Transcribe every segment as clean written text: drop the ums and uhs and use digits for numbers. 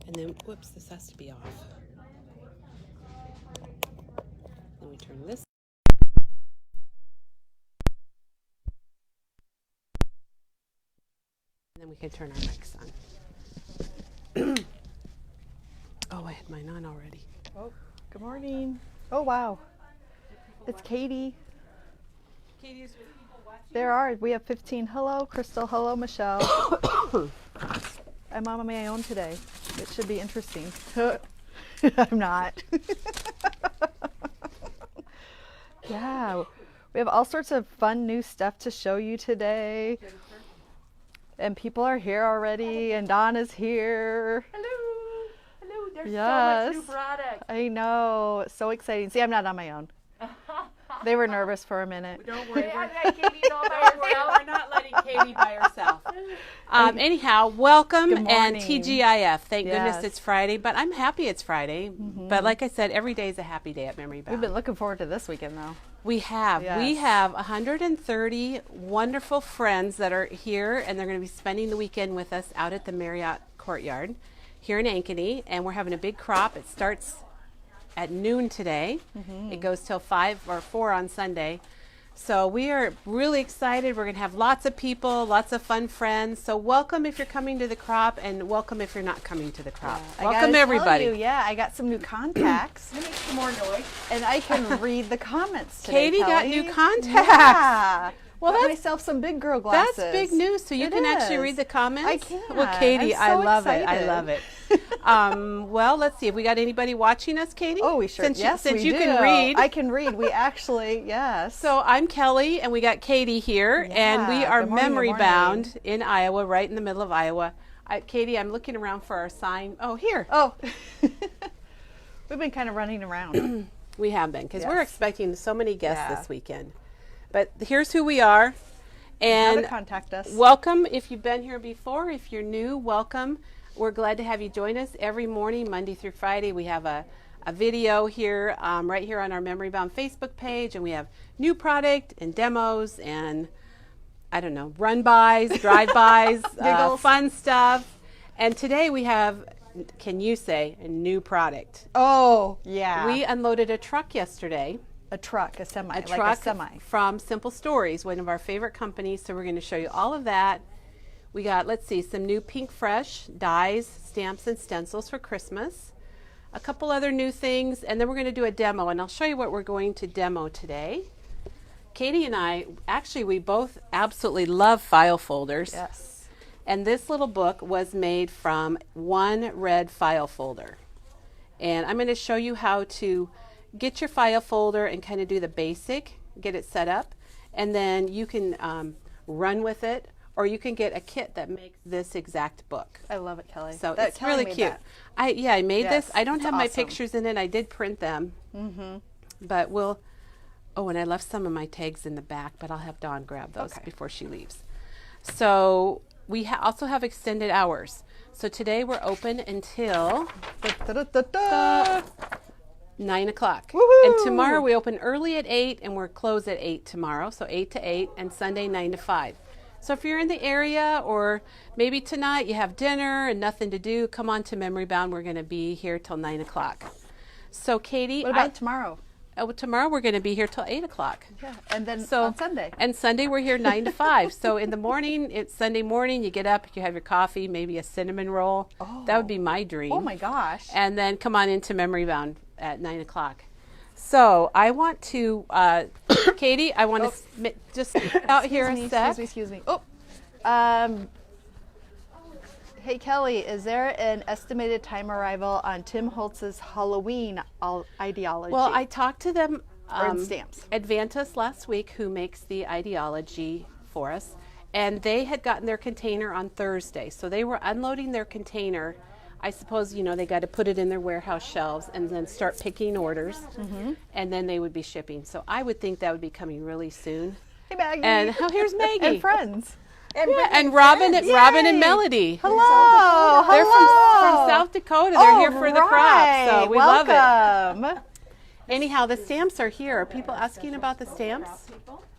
And then, whoops, this has to be off. Then we turn this. And then we can turn our mics on. Oh, I had mine on already. Oh, good morning. Oh, wow. It's Katie. Katie's with people watching. We have 15. Hello, Crystal. Hello, Michelle. I'm on my own today. It should be interesting. I'm not. Yeah, we have all sorts of fun new stuff to show you today. And people are here already, and Dawn is here. Hello. Hello. There's Yes. so much new product. I know. So exciting. See, I'm not on my own. They were nervous for a minute. Don't worry. Katie's all by herself. We're not letting Katie by herself. Anyhow, welcome Good and morning. TGIF. Thank goodness Yes. it's Friday, but I'm happy it's Friday. But like I said, every day is a happy day at Memory Bound. We've been looking forward to this weekend, though. We have. Yes. We have 130 wonderful friends that are here, and they're going to be spending the weekend with us out at the Marriott Courtyard here in Ankeny, and we're having a big crop. It starts at noon today. It goes till 5 or 4 on Sunday. So we are really excited. We're going to have lots of people, lots of fun friends. So welcome if you're coming to the crop, and welcome if you're not coming to the crop. I Welcome gotta tell everybody. you, yeah, I got some new contacts, Make some more noise. and I can read the comments today. Katie got Kelly. new contacts. Yeah. Well, Got that's- myself some big girl glasses. That's big news. So you It can actually is. read the comments? I can. Well, Katie, I'm so I love it. I excited. love it. Well, let's see. Have we got anybody watching us, Katie? Oh, we sure. Since Yes, since we you do. can read. I can read. We actually, yes. So I'm Kelly, and we got Katie here, and we Yeah, are good morning, good memory morning. bound in Iowa, right in the middle of Iowa. Katie, I'm looking around for our sign. Oh, here. Oh, we've been kind of running around. We have been, because we're Yes. expecting so many guests Yeah. this weekend. But here's who we are. How And to contact us. welcome if you've been here before. If you're new, welcome. We're glad to have you join us every morning, Monday through Friday. We have a video here, right here on our Memory Bound Facebook page, and we have new product and demos and, I don't know, run-bys, drive-bys, Giggles. fun stuff. And today we have, can you say, a new product. Oh, yeah. We unloaded a truck yesterday. a truck, a semi, A like truck a semi. from Simple Stories, one of our favorite companies. So we're going to show you all of that. We got, let's see, some new Pink Fresh dies, stamps, and stencils for Christmas. A couple other new things, and then we're going to do a demo, and I'll show you what we're going to demo today. Katie and I, actually, we both absolutely love file folders. Yes. And this little book was made from one red file folder. And I'm going to show you how to get your file folder and kind of do the basic, get it set up, and then you can run with it, or you can get a kit that makes this exact book. I love it, Kelly. So That it's Kelly really made cute. that. I made Yes, this. I don't it's have my awesome. pictures in it. I did print them. But we'll, oh, and I left some of my tags in the back, but I'll have Dawn grab those Okay. before she leaves. So we also have extended hours. So today we're open until Da-da-da-da. 9 o'clock. Woohoo! And tomorrow we open early at 8 and we're closed at 8 tomorrow. So 8 to 8 and Sunday 9 to 5. So if you're in the area or maybe tonight you have dinner and nothing to do, come on to Memory Bound. We're going to be here till 9 o'clock. So Katie, What about tomorrow? tomorrow we're going to be here till 8 o'clock. Yeah, and then So on Sunday. And Sunday we're here 9 to 5. So in the morning, it's Sunday morning, you get up, you have your coffee, maybe a cinnamon roll. That would be my dream. Oh my gosh. And then come on into Memory Bound at 9 o'clock. So I want to, Katie, I want to just out here a sec. Excuse me. Oh. Hey Kelly, is there an estimated time arrival on Tim Holtz's Halloween ideology? Well, I talked to them, Or in stamps. Advantus last week, who makes the ideology for us, and they had gotten their container on Thursday. So they were unloading their container. I suppose, you know, they got to put it in their warehouse shelves and then start picking orders, and then they would be shipping. So I would think that would be coming really soon. Hey Maggie. And oh, here's Maggie. and friends. Yeah, and Robin and Melody. Hello. They're Hello. from South Dakota. They're here for the crop, so we love it. Welcome. Anyhow, the stamps are here. Are people asking about the stamps?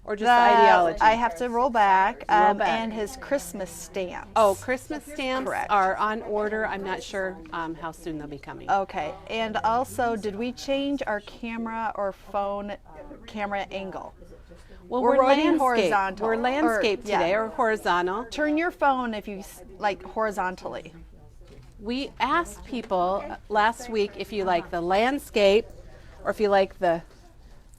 or just the ideology? I have to roll back. Roll back. And his Christmas stamps. Oh, Christmas stamps Correct. are on order. I'm not sure how soon they'll be coming. Okay. And also, did we change our camera or phone camera angle? Well, We're we're running landscape. horizontal. We're landscape Or- yeah. today, or horizontal. Turn your phone if you like horizontally. We asked people last week if you like the landscape or if you like the,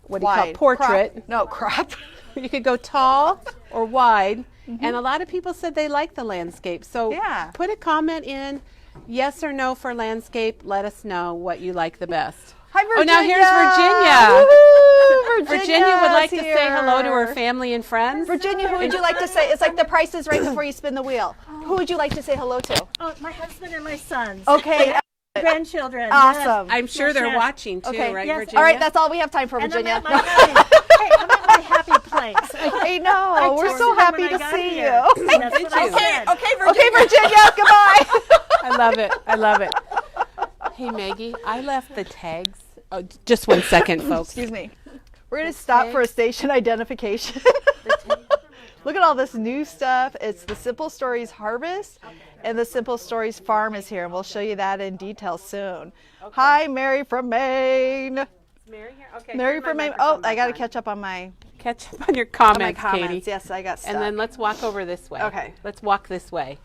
what do you call it, Wide. portrait. Crop. No, crop. You could go tall or wide. And a lot of people said they like the landscape. So Yeah. put a comment in, yes or no for landscape. Let us know what you like the best. Hi, Virginia. Oh, now here's Virginia. Woo-hoo! Virginia would like to Virginia's say hello to her here. family and friends. Virginia, who would you like to say? It's like the price is right before you spin the wheel. Who would you like to say hello to? Oh, my husband and my sons. Okay. Grandchildren. Awesome. I'm sure Yes, they're yes. watching too, Okay. right, Yes. Virginia? All right, that's all we have time for, And Virginia. I'm at my happy place. I know. We're told so them happy when I to got see here. you. That's what I said. Okay, Virginia, goodbye. I love it. I love it. Hey, Maggie, I left the tags. Oh, just one second, folks. Excuse me. We're going to stop for a station identification. Look at all this new stuff. It's the Simple Stories Harvest and the Simple Stories Farm is here, and we'll show you that in detail soon. Hi, Mary from Maine. Mary here? Okay. Mary from Maine. Oh, I got to catch up on my Catch up on your comments, comments. Katie. Yes, I got stuck. And then let's walk over this way. Okay. Let's walk this way.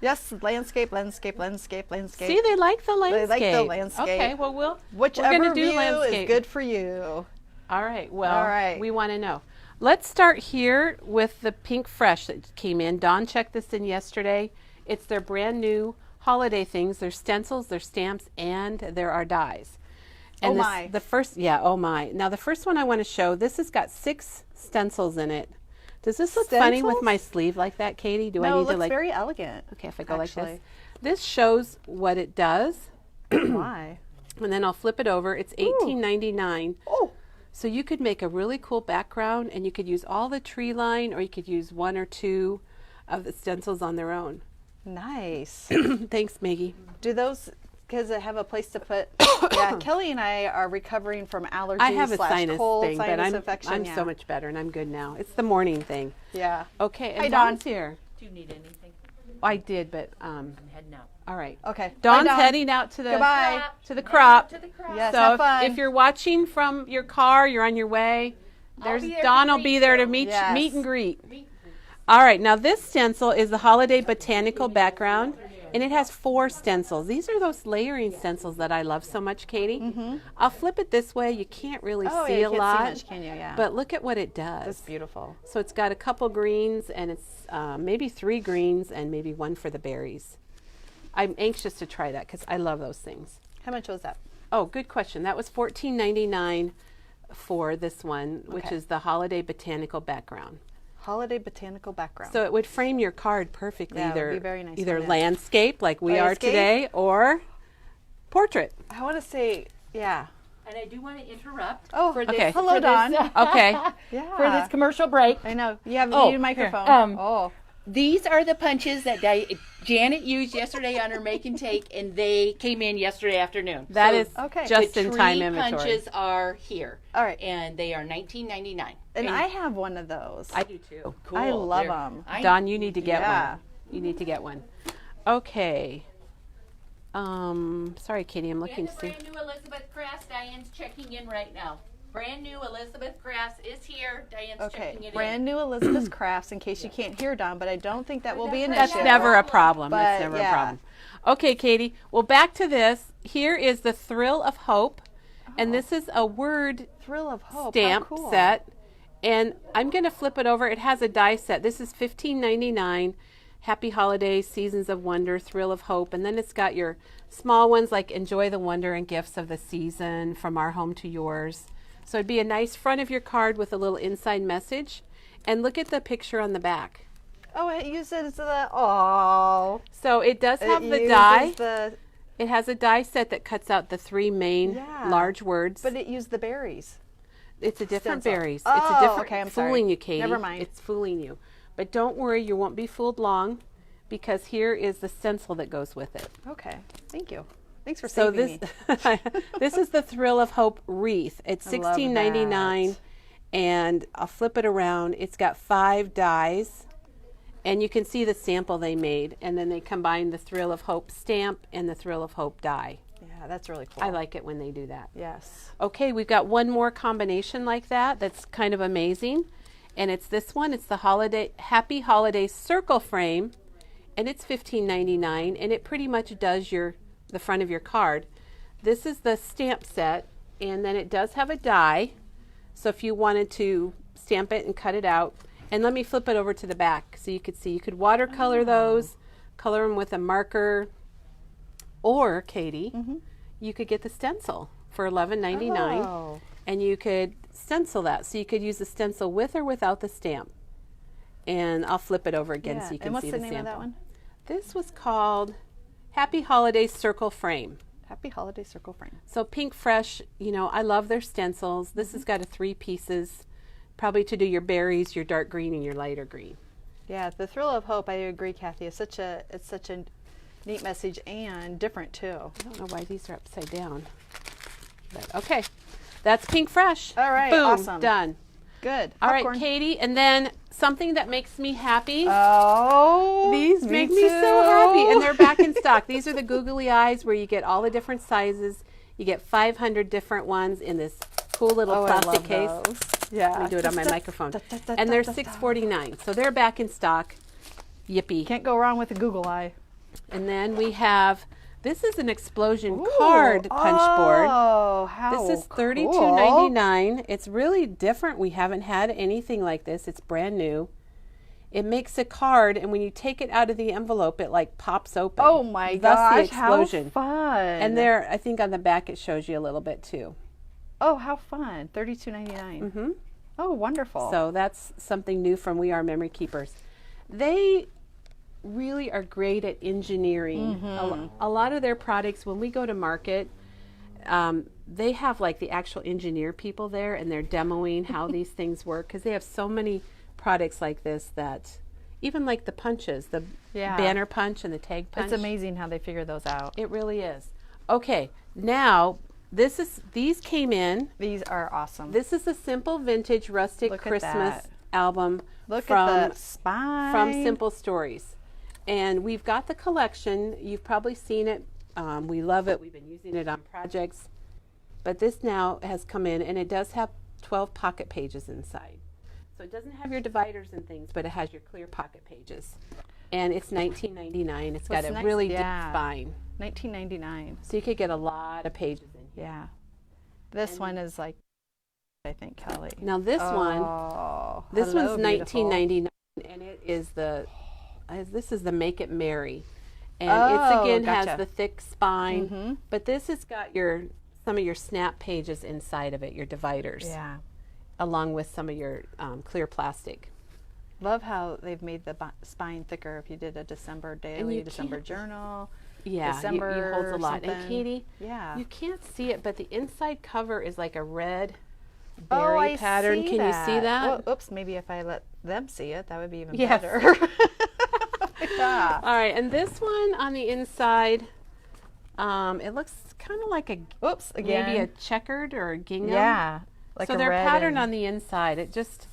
Yes, landscape, landscape, landscape, landscape. See, they like the landscape. like the landscape. Okay, well, Whichever we're gonna do view landscape. is good for you. All right, well, All right. we want to know. Let's start here with the Pink Fresh that came in. Dawn checked this in yesterday. It's their brand new holiday things. There's stencils, there's stamps, and there are dies. And Oh this- my. The first, yeah, oh my. Now the first one I want to show, this has got 6 stencils in it. Does this look funny with Stencils? my sleeve like that, Katie? Do I No, need it looks to like? very elegant. Okay, if I go like actually. this. This shows what it does, Why? and then I'll flip it over. It's $18.99. Oh, So you could make a really cool background, and you could use all the tree line, or you could use 1 or 2 of the stencils on their own. nice. Thanks, Maggie. Do those kids have a place to put? Yeah, Kelly and I are recovering from allergies I have a slash sinus cold, thing, but sinus I'm infection. so much better, and I'm good now. It's the morning thing. Yeah. Okay, and Hi, Dawn. Dawn's here. Do you need anything? I did, but I'm heading out. all right. Okay. Dawn's Bye, Dawn. heading out to the Goodbye. crop. To the crop. Yes, So have fun. if you're watching from your car, you're on your way. There's be there Dawn to will be greet there to you. meet Yes. meet and greet. All right, now this stencil is the holiday botanical background, and it has 4 stencils. These are those layering stencils that I love so much, Katie. I'll flip it this way. You can't really Oh, see yeah, you a can't lot, see much, can you? Yeah. but look at what it does. That's beautiful. So it's got a couple greens, and it's maybe 3 greens and maybe 1 for the berries. I'm anxious to try that because I love those things. How much was that? Oh, good question. That was $14.99 for this one, which Okay. is the holiday botanical background. Holiday botanical background. So it would frame your card perfectly. Yeah, it would either be very nice, either wouldn't it? landscape, like we are Landscape? today, or portrait. I want to say, yeah. And I do want to interrupt. Oh, for okay. Hello, for Dawn. This, Okay. Yeah. for this commercial break. I know. You have Oh, a microphone. here. Oh. These are the punches that Janet used yesterday on her make and take, and they came in yesterday afternoon. That So is Okay. just the in time tree inventory. punches are here. All right. And they are $19.99. And I have one of those. I do too. Cool. I love They're- 'em. Dawn, you need to get Yeah. one. You need to get one. Okay. Sorry, Katie, I'm looking And to the see. brand new Elizabeth Grass, Diane's checking in right now. Brand new Elizabeth Grass is here. Diane's Okay, checking it brand new Elizabeth Crafts, in case you can't hear Dawn, but I don't think that will be an That's issue. never a problem. But, That's never yeah. a problem. Okay, Katie. Well, back to this. Here is the Thrill of Hope, and this is a word Thrill of Hope. stamp How cool. set. And I'm going to flip it over. It has a die set. This is $15.99. Happy Holidays, Seasons of Wonder, Thrill of Hope. And then it's got your small ones like Enjoy the Wonder and Gifts of the Season, From Our Home to Yours. So it'd be a nice front of your card with a little inside message. And look at the picture on the back. Oh, it uses the, oh. So it does have It the uses die. the, It has a die set that cuts out the 3 main Yeah. large words. but it used the berries. It's a different stencil. berries. Oh, It's a different. okay, I'm sorry. fooling you, Katie. Never mind. It's fooling you. But don't worry, you won't be fooled long, because here is the stencil that goes with it. Okay, thank you. Thanks for So saving this me. this is the Thrill of Hope wreath. It's I love $16.99, that. and I'll flip it around. It's got 5 dies, and you can see the sample they made, and then they combined the Thrill of Hope stamp and the Thrill of Hope die. Yeah, that's really cool. I like it when they do that. Yes. Okay, we've got one more combination like that that's kind of amazing, and it's this one. It's the Happy Holiday Circle Frame, and it's $15.99, and it pretty much does the front of your card. This is the stamp set, and then it does have a die, so if you wanted to stamp it and cut it out, and let me flip it over to the back so you could see. You could watercolor those, color them with a marker, or, Katie, you could get the stencil for $11.99, Oh. and you could stencil that. So you could use the stencil with or without the stamp. And I'll flip it over again so you can and what's see the the name sample. of that one? This was called Happy Holiday Circle Frame. Happy Holiday Circle Frame. So Pink Fresh, you know, I love their stencils. This has got 3 pieces, probably to do your berries, your dark green, and your lighter green. Yeah, the Thrill of Hope, I agree, Kathy. It's such a neat message and different too. I don't know why these are upside down. But okay, that's Pink Fresh. All right, Boom, awesome. done. Good. All right, Popcorn. Katie, and then something that makes me happy. Oh, These make me so happy, and they're back in stock. These are the googly eyes where you get all the different sizes. You get 500 different ones in this cool little plastic case. Yeah. Let me do it on my microphone. And they're $6.49, so they're back in stock. Yippee. Can't go wrong with a Google Eye. And then we have, this is an explosion card punch board. Oh, how This is cool. $32.99. It's really different. We haven't had anything like this. It's brand new. It makes a card, and when you take it out of the envelope, it like pops open. Oh my Thus gosh, the explosion. how fun. And there, I think on the back it shows you a little bit too. Oh, how fun. $32.99. Oh, wonderful. So that's something new from We Are Memory Keepers. They really are great at engineering. A lot of their products, when we go to market, they have like the actual engineer people there, and they're demoing how these things work, because they have so many products like this that, even like the punches, the banner punch and the tag punch. It's amazing how they figure those out. It really is. Okay, now these came in. These are awesome. This is a Simple Vintage Rustic Look at Christmas that. album Look from at the spine. from Simple Stories. And we've got the collection. You've probably seen it. We love it. We've been using it on projects. But this now has come in, and it does have 12 pocket pages inside. So it doesn't have your dividers and things, but it has your clear pocket pages. And it's $19.99. It's got What's a next? really deep Yeah. spine. $19.99. So you could get a lot of pages in here. Yeah. This one is like, I think, Kelly. Now this one, Oh, this hello, one's beautiful. $19.99, and it is this is the Make It Merry, and Oh, it's again gotcha. has the thick spine, but this has got some of your snap pages inside of it, your dividers, Yeah. along with some of your clear plastic. Love how they've made the spine thicker if you did a December daily, you December can't- journal. Yeah, December you holds a lot. And something. Katie, Yeah. you can't see it, but the inside cover is like a red Oh, berry I pattern. see Can you see that? Well, oops, maybe if I let them see it, that would be even Yes. better. Yeah. All right, and this one on the inside, it looks kind of like Oops, again. maybe a checkered or a gingham. Yeah. Like so a they're red patterned and- on the inside. It just,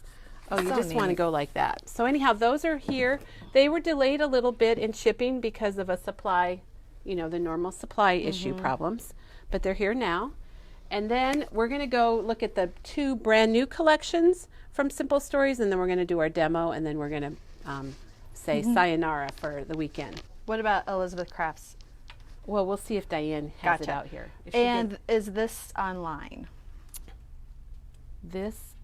you So just want to neat. go like that. So anyhow, those are here. They were delayed a little bit in shipping because of a supply, the normal supply issue problems, but they're here now. And then we're going to go look at the 2 brand new collections from Simple Stories, and then we're going to do our demo, and then we're going to say sayonara for the weekend. What about Elizabeth Crafts? Well, we'll see if Diane has it Gotcha. out here. If she And did- is this online? this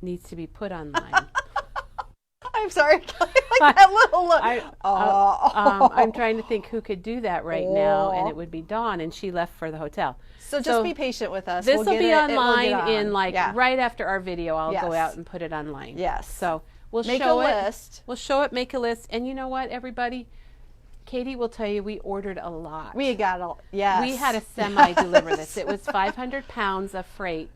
needs to be put online. I'm sorry, Kelly, like that little look. I'm trying to think who could do that right now, and it would be Dawn, and she left for the hotel. So just be patient with us. This We'll will get be it- it will online get on. in Yeah. right after our video. I'll go Yes. out and put it online. Yes. So we'll Make show a it. list. We'll show it. Make a list. And you know what, everybody? Katie will tell you we ordered a lot. We got all, yes. We had a semi deliver this. It was 500 pounds of freight,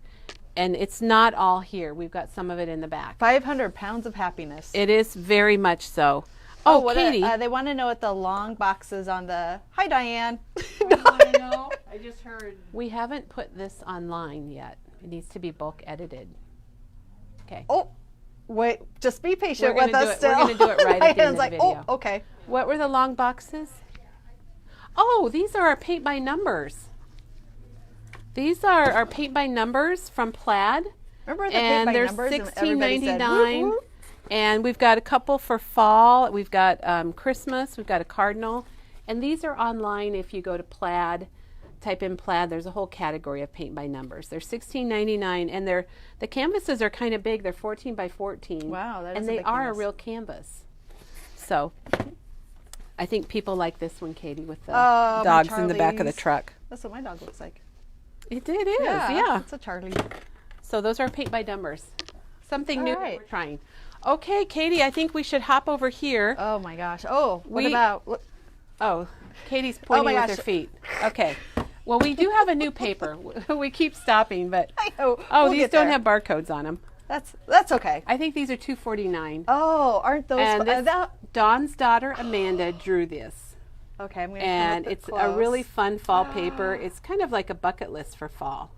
and it's not all here. We've got some of it in the back. 500 pounds of happiness. It is very much so. Oh, what Katie. they want to know what the long boxes on the. Hi, Diane. I know. I I just heard. We haven't put this online yet. It needs to be bulk edited. Okay. Oh, wait, just be patient We're with gonna do us it- still. we're gonna do it right My at the end hand's of the like, video. oh, okay. What were the long boxes? Oh, these are our paint by numbers. These are our paint by numbers from Plaid. Remember the And paint by they're numbers? And everybody said, $16.99. whoop, whoop. And we've got a couple for fall. We've got Christmas. We've got a cardinal. And these are online if you go to Plaid. Type in Plaid. There's a whole category of paint by numbers. They're $16.99, and the canvases are kind of big. They're 14 by 14. Wow, that is and a they big are canvas. a real canvas. So I think people like this one, Katie, with the Oh, my dogs in the back of the Charlies. truck. That's what my dog looks like. It is, yeah. It's a Charlie. So those are paint by numbers. Something All new right. we're trying. Okay, Katie, I think we should hop over here. Oh my gosh. Oh, what We- about? Look, Oh, Katie's pointing my with gosh. her feet. Okay. Well, we do have a new paper. We keep stopping, but I know. oh, We'll these get don't there. have barcodes on them. That's okay. I think these are $2.49. Oh, aren't those? And this, that, Dawn's daughter Amanda drew this, okay, I'm gonna and come up it's a close. really fun fall paper. It's kind of like a bucket list for fall.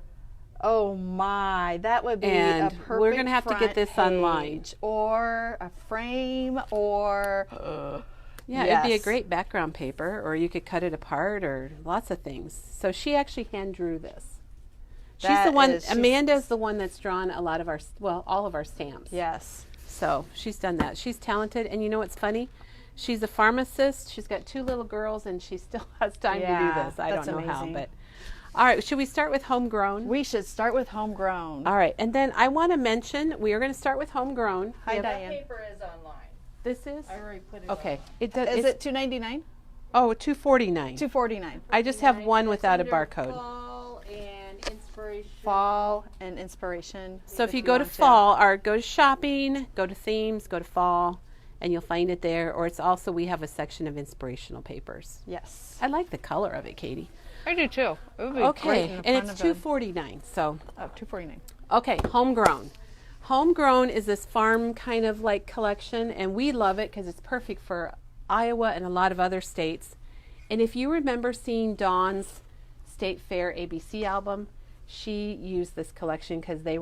Oh my, that would be And a perfect we're gonna have to get front this online. page, or a frame, or Yeah, it'd be a Yes. great background paper, or you could cut it apart, or lots of things. So she actually hand drew this. She's That the one. is- she's- Amanda's the one that's drawn a lot of our, well, all of our stamps. yes. So she's done that. She's talented, and you know what's funny? She's a pharmacist. She's got 2 little girls, and she still has time to do Yeah, this. I don't that's know how, amazing. but all right. Should we start with homegrown? We should start with homegrown. All right, and then I want to mention we are going to start with homegrown. Hi, We have- Diane. Paper is online. This is I already put it. okay. It does. Is it's, it $2.99? Oh, $2.49. $2.49. I just have one without a Under barcode. Fall and inspiration. Fall and inspiration. So if you go to fall, or go to shopping, go to themes, go to fall, and you'll find it there. Or it's also, we have a section of inspirational papers. Yes. I like the color of it, Katie. I do too. It would be Okay, great in and front it's of a- $2.49. So Oh, $2.49. okay, homegrown. Homegrown is this farm kind of like collection, and we love it because it's perfect for Iowa and a lot of other states. And if you remember seeing Dawn's State Fair ABC album, she used this collection because they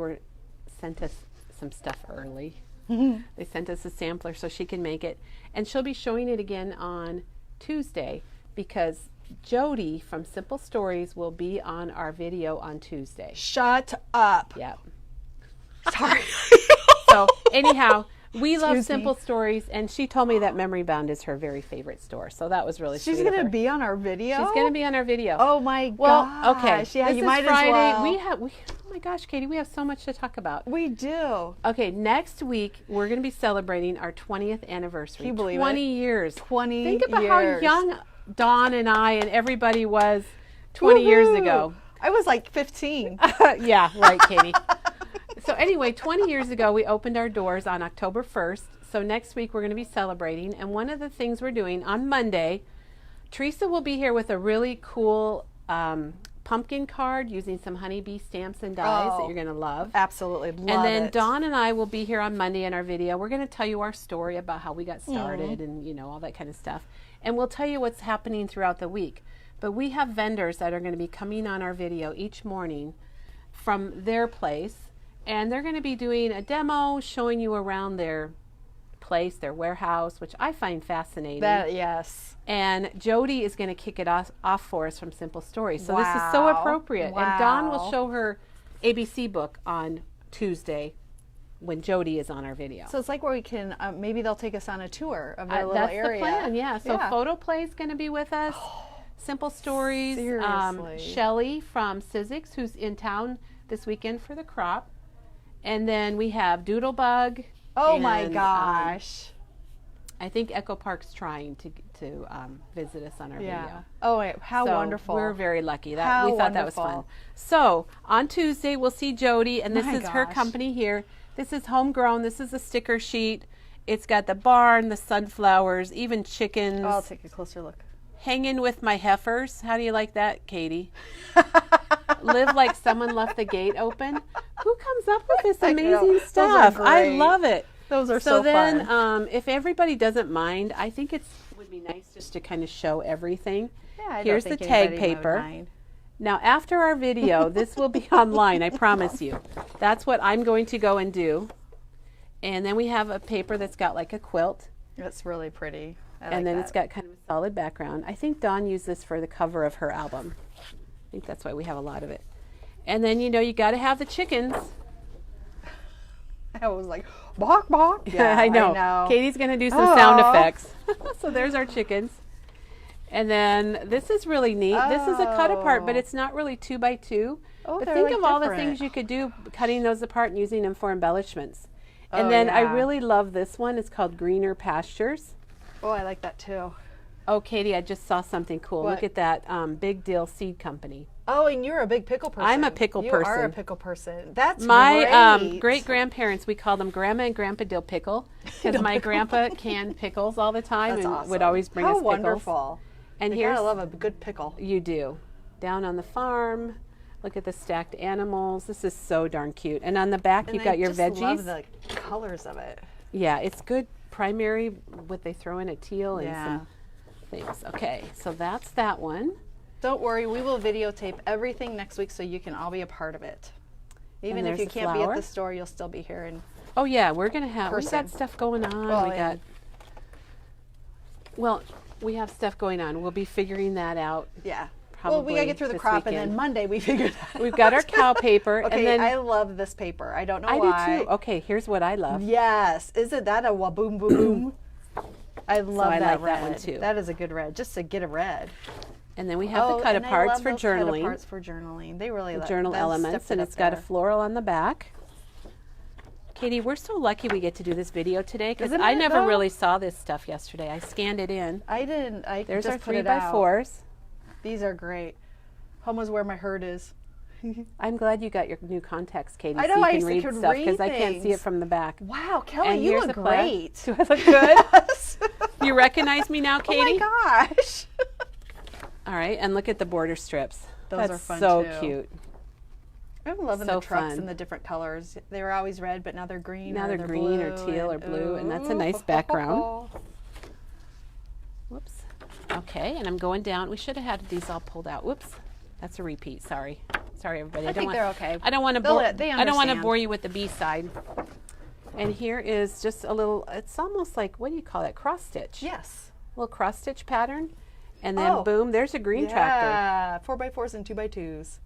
sent us some stuff early. They sent us a sampler so she can make it, and she'll be showing it again on Tuesday because Jody from Simple Stories will be on our video on Tuesday. Shut up. Yep. Sorry. So anyhow, we love Excuse Simple me. Stories, and she told me that Memory Bound is her very favorite store. So that was really She's sweet of going to her. be on our video? She's going to be on our video. Oh my well, gosh. okay. Yeah, this you is might Friday. as well. Oh my gosh, Katie, we have so much to talk about. We do. Okay, next week we're going to be celebrating our 20th anniversary. Can you believe 20 it? years. 20 Think about years. how young Dawn and I and everybody was 20 years Woohoo. ago. I was like 15. Yeah, right, Katie. So anyway, 20 years ago, we opened our doors on October 1st. So next week, we're going to be celebrating. And one of the things we're doing on Monday, Teresa will be here with a really cool pumpkin card using some honeybee stamps and dies that Oh. you're going to love. Absolutely love And then it. Dawn and I will be here on Monday in our video. We're going to tell you our story about how we got started and, you know, all that kind of stuff. And we'll tell you what's happening throughout the week. But we have vendors that are going to be coming on our video each morning from their place. And they're going to be doing a demo, showing you around their place, their warehouse, which I find fascinating. That, yes. And Jody is going to kick it off for us from Simple Stories. So this is so Wow. appropriate. And Dawn will Wow. show her ABC book on Tuesday when Jody is on our video. So it's like where we can, maybe they'll take us on a tour of their little that's area. the plan, yeah. So Yeah. Photo Play is going to be with us. Simple Stories. Seriously. Shelly from Sizzix, who's in town this weekend for the crop. And then we have Doodlebug. Oh my and, gosh. I think Echo Park's trying to visit us on our Yeah. video. Oh, wait, how So wonderful. We're very lucky. That How we thought that was fun. wonderful. So on Tuesday we'll see Jody, and this My is her gosh. company here. This is homegrown. This is a sticker sheet. It's got the barn, the sunflowers, even chickens. Oh, I'll take a closer look. Hanging with my heifers. How do you like that, Katie? Live like someone left the gate open. Who comes up with this I know. amazing Those are stuff? I great. love it. Those are So so then, fun. if everybody doesn't mind, I think it would be nice just to kind of show everything. Yeah, I don't Here's the think tag anybody would paper. mind. Now, after our video, this will be online, I promise you. That's what I'm going to go and do. And then we have a paper that's got like a quilt. That's really pretty. And then it's got kind of a solid background. I think Dawn used this for the cover of her album. I think that's why we have a lot of it. And then, you know, you got to have the chickens. I was like, bark, bark. Yeah, I know. Katie's going to do some sound effects. So there's our chickens. And then this is really neat. This is a cut apart, but it's not really 2 by 2. Oh, but they're think like of all the different. things you could do cutting those apart and using them for embellishments. And then I really love this one. It's called Greener Pastures. Oh, I like that too. Oh, Katie, I just saw something cool. What? Look at that Big Deal Seed Company. Oh, and you're a big pickle person. I'm a pickle you person. You are a pickle person. That's my great. great-grandparents, we call them Grandma and Grandpa Dill Pickle because my grandpa canned pickles all the time That's and awesome. would always bring us pickles. Wonderful. And you here's gotta love a good pickle. You do. Down on the farm, look at the stacked animals. This is so darn cute. And on the back, you've got your veggies. I love the colors of it. Yeah, it's good primary. What they throw in a teal and Yeah. some things. Okay, so that's that one. Don't worry, we will videotape everything next week so you can all be a part of it. Even if there's you the can't be at flower. the store, you'll still be here. And Oh yeah, we're gonna have. We got Person. stuff going on. Well, we got. Well, we have stuff going on. We'll be figuring that out. yeah. Probably Well, we gotta get through the this crop, weekend. and then Monday we figure that out. We've got our cow paper, Okay, and then I love this paper. I don't know I why. do too. Okay, here's what I love. Yes, isn't that a waboom boom boom? I love I that like red. that one, too. That is a good red. Just to get a red. And then we have the cut and I aparts love for those journaling. Cut aparts for journaling. They really like Journal that's elements, stepped and it it's up got a there. floral on the back. Katie, we're so lucky we get to do this video today because Isn't I it, never though? really saw this stuff yesterday. I scanned it in. I didn't. I There's just our put it 3x4s. out. These are great. Home is where my hurt is. I'm glad you got your new contacts, Katie, I know, so you I can could read read stuff because I can't see it things. from the back. Wow, Kelly, And you here's look a plaid. great. Do I look good? Yes. You recognize me now, Katie? Oh my gosh. All right, and look at the border strips. Those That's are fun, so too. cute. I'm loving So the trucks fun. and the different colors. They were always red, but now they're green. Now or they're green or blue teal or blue, and that's a nice background. Whoops. Okay, and I'm going down. We should have had these all pulled out. Whoops. That's a repeat. Sorry. Sorry, everybody. I think they're okay. I don't want to They'll bore. let- they I don't want to understand. bore you with the B side. And here is just a little. It's almost like, what do you call it? Cross stitch. Yes. Little cross stitch pattern, and then Oh. boom, there's a green tractor. Yeah, 4x4s and 2x2s.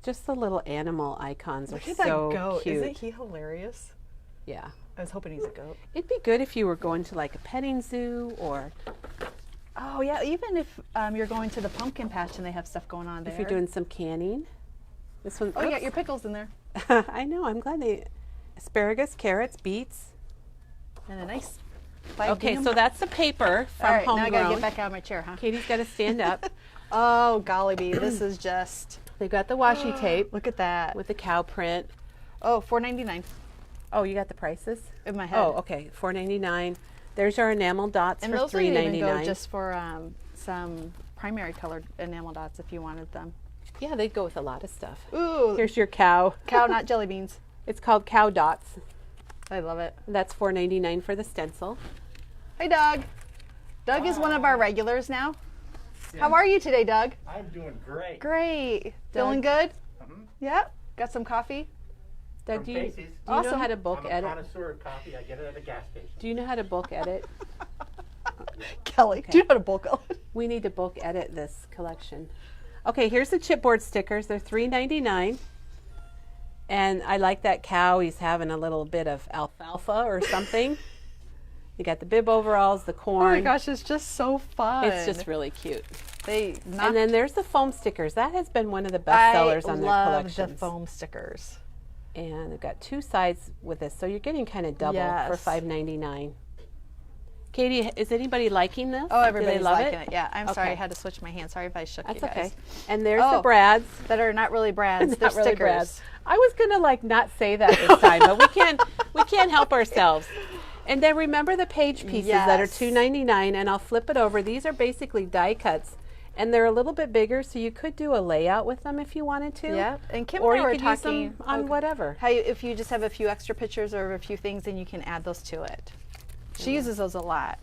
Just the little animal icons Look are at so that goat. cute. Isn't he hilarious? Yeah. I was hoping he's a goat. It'd be good if you were going to like a petting zoo, or Oh yeah, even if you're going to the pumpkin patch and they have stuff going on there. if you're doing some canning. This one. Oh, you got oops. your pickles in there. I know. I'm glad they. Asparagus, carrots, beets. And a nice. 5 Okay, gram. so that's the paper from All right, now I Homegrown. gotta get back out of my chair, huh? Katie's got to stand up. Oh golly bee, this is just. They've got the washi tape Look at that. with the cow print. Oh, $4.99 Oh, you got the prices? in my head. Oh, okay. $4.99. There's our enamel dots And for those would even go $3.99. just for some primary colored enamel dots if you wanted them. Yeah, they'd go with a lot of stuff. Ooh, Here's your cow. cow, not jelly beans. It's called Cow Dots. I love it. That's $4.99 for the stencil. Hey, Doug. Doug is one of our regulars now. How are you today, Doug? I'm doing great. Great. Feeling good? Mhm. Yep. Got some coffee? Doug, From do you Casey's. know Awesome. how to bulk I'm a edit? connoisseur of coffee. I get it at a gas station. Do you know how to bulk edit? Kelly, do you know how to bulk it? We need to bulk edit this collection. Okay, here's the chipboard stickers. They're $3.99. And I like that cow. He's having a little bit of alfalfa or something. You got the bib overalls, the Oh corn. my gosh, it's just so fun. It's just really cute. they And then there's the foam stickers. That has been one of the best sellers on their I love collections. the foam stickers. And they've got two sides with this, so you're getting kind of double for Yes. $5.99. Katie, is anybody liking this? Oh, Do they everybody's love liking it? Yeah, I'm sorry I Okay. had to switch my hand. Sorry if I shook That's you guys. okay. And there's the Oh. brads. That are not really brands. They're Not really stickers. brads. I was gonna like not say that this time, but we can't help ourselves. And then remember the page pieces that are Yes. $2.99, and I'll flip it over. These are basically die cuts, and they're a little bit bigger, so you could do a layout with them if you wanted to. Yeah, and Kim Or and I you were could use talking them on whatever. How if you just have a few extra pictures or a few things, then you can add those to it. She uses those a lot.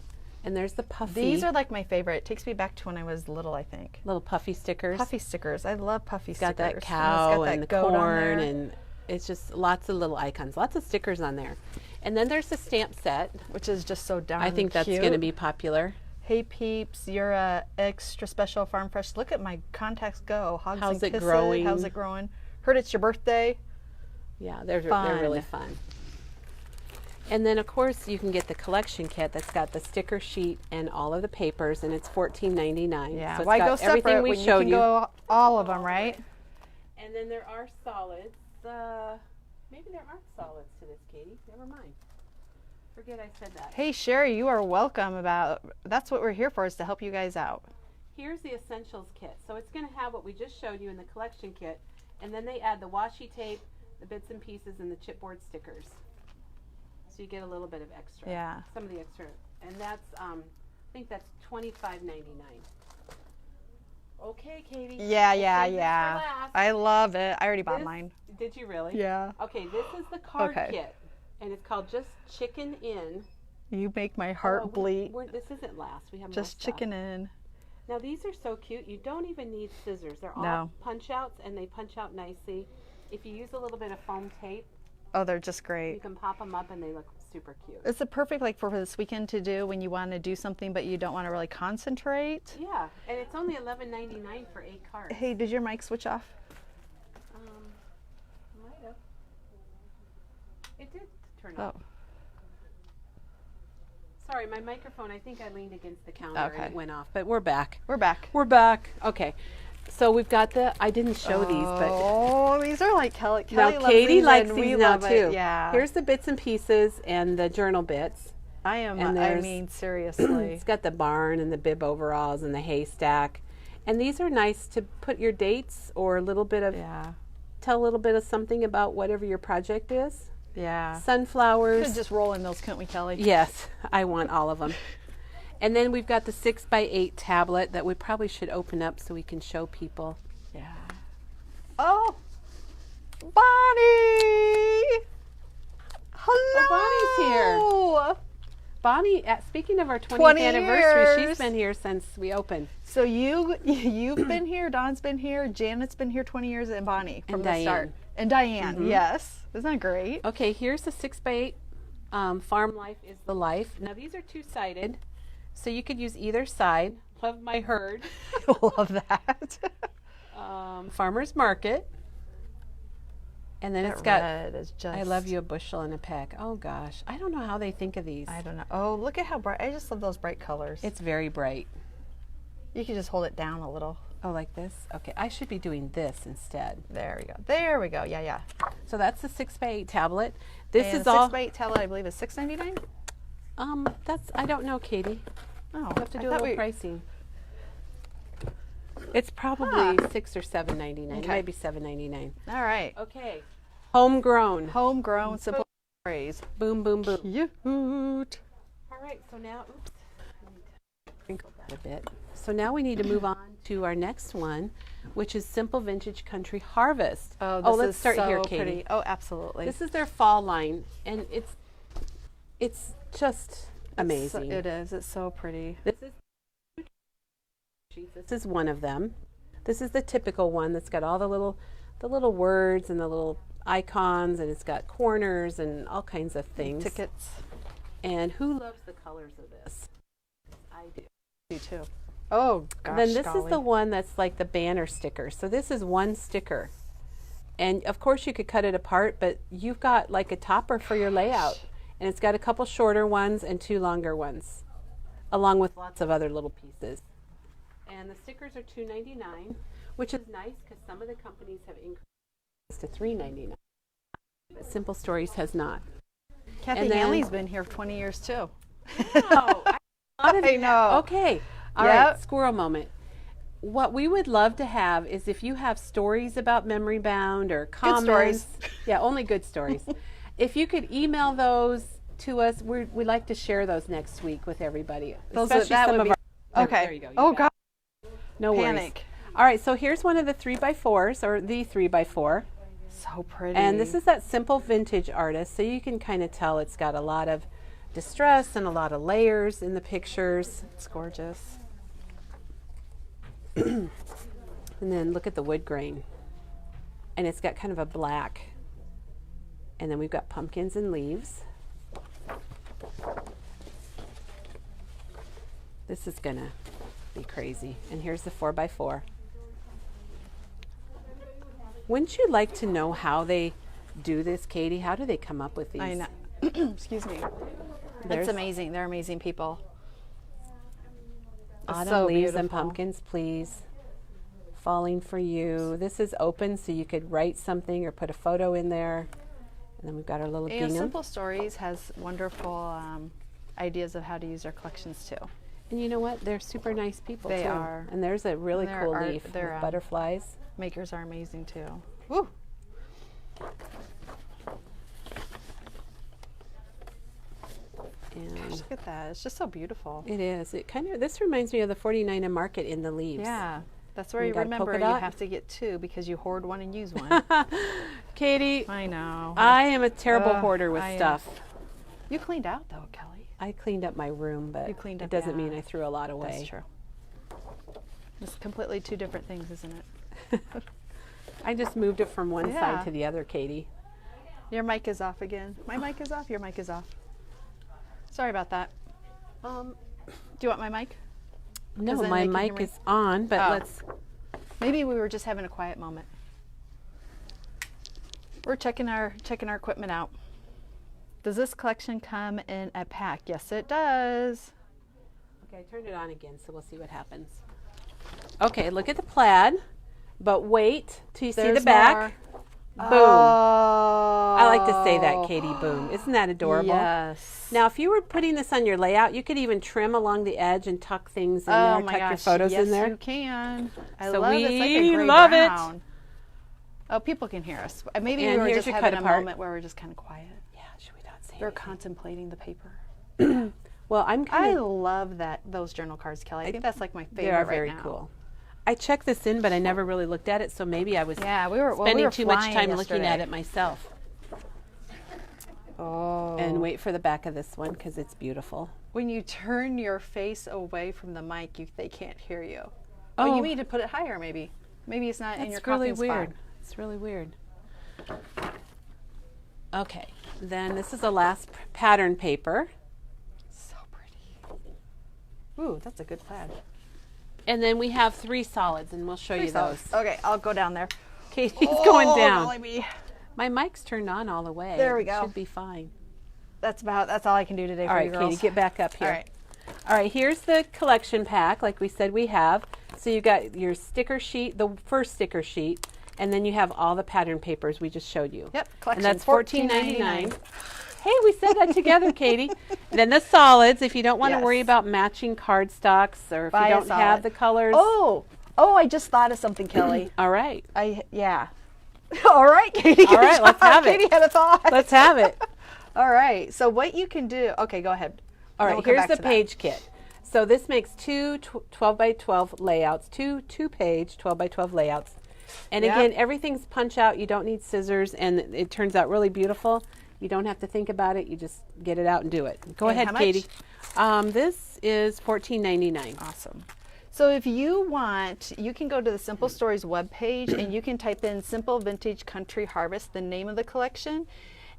And there's the puffy. These are like my favorite. It takes me back to when I was little, I think. little puffy stickers. Puffy stickers. I love puffy It's got stickers. that cow and the goat on corn, there, and it's just lots of little icons, lots of stickers on there. And then there's the stamp set. which is just so darn I think that's cute. going to be popular. Hey peeps, you're a extra special farm fresh. Look at my contacts go. Hugs How's and it kisses. growing? How's it growing? Heard it's your birthday. Yeah, they're Fun. really fun. And then, of course, you can get the collection kit that's got the sticker sheet and all of the papers, and it's $14.99. Yeah. So it's Why got go everything separate we when you showed can you. go all of them, right? And then there are solids. Maybe there aren't solids to this, Katie. Never mind. Forget I said that. Hey Sherry, you are welcome. That's what we're here for, is to help you guys out. Here's the essentials kit. So it's going to have what we just showed you in the collection kit, and then they add the washi tape, the bits and pieces, and the chipboard stickers. So you get a little bit of extra. Yeah. Some of the extra, and that's I think that's $25.99. Okay, Katie. Yeah, We'll yeah, save this for yeah. last. I love it. I already bought This- mine. Did you really? Yeah. Okay, this is the card Okay. kit, and it's called Just Chicken In. You make my heart Oh, bleed. this isn't last. We have more Just stuff. chicken in. Now these are so cute. You don't even need scissors. They're all No. punch outs, and they punch out nicely. If you use a little bit of foam tape, Oh, they're just you great. can pop them up, and they look super cute. It's a perfect like for this weekend to do when you want to do something but you don't want to really concentrate. Yeah, and it's only $11.99 for 8 cards. Hey, did your mic switch off? Might have. It did turn Oh. off. Sorry, my microphone. I think I leaned against the counter Okay. and it went off. But we're back. We're back. We're back. Okay. So we've got I didn't show these, but Oh, these are like Kelly. now Kelly loves Katie these likes and these we now love too. it. Yeah. Here's the bits and pieces and the journal bits. and I there's- mean seriously. It's got the barn and the bib overalls and the haystack. And these are nice to put your dates or a little bit of, Yeah. tell a little bit of something about whatever your project is. Yeah. Sunflowers. Could just roll in those, couldn't we, Kelly? Yes, I want all of them. And then we've got the 6x8 tablet that we probably should open up so we can show people. Yeah. Oh, Bonnie! Hello. Bonnie's here. Bonnie, speaking of our 20th 20 anniversary, years. she's been here since we opened. So you've been here, Dawn's been here, Janet's been here 20 years, and Bonnie from And the Diane. start. And Diane, yes. Isn't that great? Okay, here's the 6x8 Farm Life is the Life. Now these are two-sided, so you could use either side. Love my herd. I love that. Farmer's Market. And then it's got, Red is just, I love you, a bushel and a peck. Oh gosh, I don't know how they think of these. I don't know. Oh, look at how bright. I just love those bright colors. It's very bright. You can just hold it down a little. Oh, like this? Okay, I should be doing this instead. There we go. There we go. Yeah, yeah. So that's the 6x8 tablet. This and is the all, 6x8 tablet, I believe, is $6.99. I don't know, Katie. Oh, You have to I do a thought little we- pricing. It's probably $6 or $7.99. Okay. Maybe $7.99. All right. Okay. Homegrown. Homegrown simple stories. Boom, boom, boom. Cute. All right, so now, oops, let me crinkle that a bit. So now we need to move on to our next one, which is Simple Vintage Country Harvest. Oh, this let's is start so here, Katie. pretty. Oh, absolutely. This is their fall line, and it's just amazing. It is. It's so pretty. This is one of them. This is the typical one that's got all the little words and the little icons, and it's got corners and all kinds of things. Tickets. And who loves the colors of this? I do. You too. Oh, gosh. Then this is golly. the one that's like the banner sticker. So this is one sticker. And of course you could cut it apart, but you've got like a topper for your layout. And it's got a couple shorter ones and 2 longer ones, along with lots of other little pieces. And the stickers are $2.99, which is nice because some of the companies have increased to $3.99. But Simple Stories has not. Kathy and then- Hanley's been here for 20 years too. Oh, I know. Okay. All right, Yep. squirrel moment. What we would love to have is if you have stories about Memory Bound or comments. stories. Yeah, only good stories. If you could email those to us, we'd like to share those next week with everybody. Especially that some would of be- our. Okay. There you go. Oh, got God. it. No worries. Panic. All right, so here's one of the 3x4s, or the 3x4. So pretty. And this is that Simple Vintage artist, so you can kind of tell it's got a lot of distress and a lot of layers in the pictures. It's gorgeous. And then look at the wood grain. And it's got kind of a black. And then we've got pumpkins and leaves. This is gonna be crazy. And here's the 4x4. Wouldn't you like to know how they do this, Katie? How do they come up with these? I know. Excuse me. There's That's amazing. They're amazing people. It's autumn so leaves and beautiful. pumpkins, please. Falling for you. This is open, so you could write something or put a photo in there. And then we've got our little And gingham. Simple Stories has wonderful ideas of how to use their collections too. And you know what? They're super nice people They too. are. And there's a really Their cool art- leaf with their, butterflies. Makers are amazing too. Woo. And Look at that. It's just so beautiful. it is. It kind of. This reminds me of the 49 Market in the leaves. Yeah. That's where You you got a remember polka you dot? have to get two because you hoard one and use one. Katie, I know. I am a terrible Ugh, hoarder with I am. stuff. You cleaned out though, Kelly. I cleaned up my room, but You cleaned it up, doesn't yeah. mean I threw a lot away. That's true. It's completely two different things, isn't it? I just moved it from one Yeah. side to the other, Katie. Your mic is off again. My mic is off. Your mic is off. Sorry about that. Do you want my mic? No, then my they can hear mic me. is on, but Oh. let's. Maybe we were just having a quiet moment. We're checking our equipment out. Does this collection come in a pack? Yes, it does. Okay, I turned it on again, so we'll see what happens. Okay, look at the plaid, but wait till you see the There's back. more. Boom. Oh. I like to say that, Katie. Boom. Isn't that adorable? Yes. Now, if you were putting this on your layout, you could even trim along the edge and tuck things in Oh there, my tuck gosh, your photos yes, in there. you can. I So love it. It's like a we gray love it. brown. Oh, people can hear us. Maybe And we were here's just your having cut a apart. moment where we're just kind of quiet. Yeah, should we not say We're anything? contemplating the paper. Well, I'm I kind of. love those journal cards, Kelly. I think that's like my favorite They are right very now. cool. I checked this in, but I never really looked at it, so maybe I was Yeah, we were spending too much flying time looking at yesterday. it myself. Oh. And wait for the back of this one because it's beautiful. When you turn your face away from the mic, they can't hear you. Oh, you need to put it higher, maybe. Maybe it's not in your That's really coughing weird. spot. It's really weird. Okay, then this is the last pattern paper. So pretty. Ooh, that's a good plaid. And then we have 3 solids, and we'll show you those. Okay, I'll go down there. Katie's going down. golly me. My mic's turned on all the way. There we It go. should be fine. That's all I can do today All for right, you girls. Katie, get back up here. All right. All right, here's the collection pack, like we said we have. So you got your sticker sheet, the first sticker sheet, and then you have all the pattern papers we just showed you. Yep, And collection, that's $14.99. $14.99. Hey, we said that together, Katie. And then the solids, if you don't want to Yes. worry about matching cardstocks or if Buy you a don't have solid. the colors. Oh, I just thought of something, Kelly. All right, Yeah. All right, Katie. All right, let's have it. Katie had a thought. let's have it. All right. So what you can do? Okay, go ahead. All Then right, we'll come here's back the to that. page kit. So this makes two 12 by 12 layouts, two page 12 by 12 layouts. And Yep. again, everything's punch out. You don't need scissors, and it turns out really beautiful. You don't have to think about it. You just get it out and do it. Go And ahead, how much? Katie. This is $14.99. Awesome. So if you want, you can go to the Simple Stories webpage and you can type in Simple Vintage Country Harvest, the name of the collection,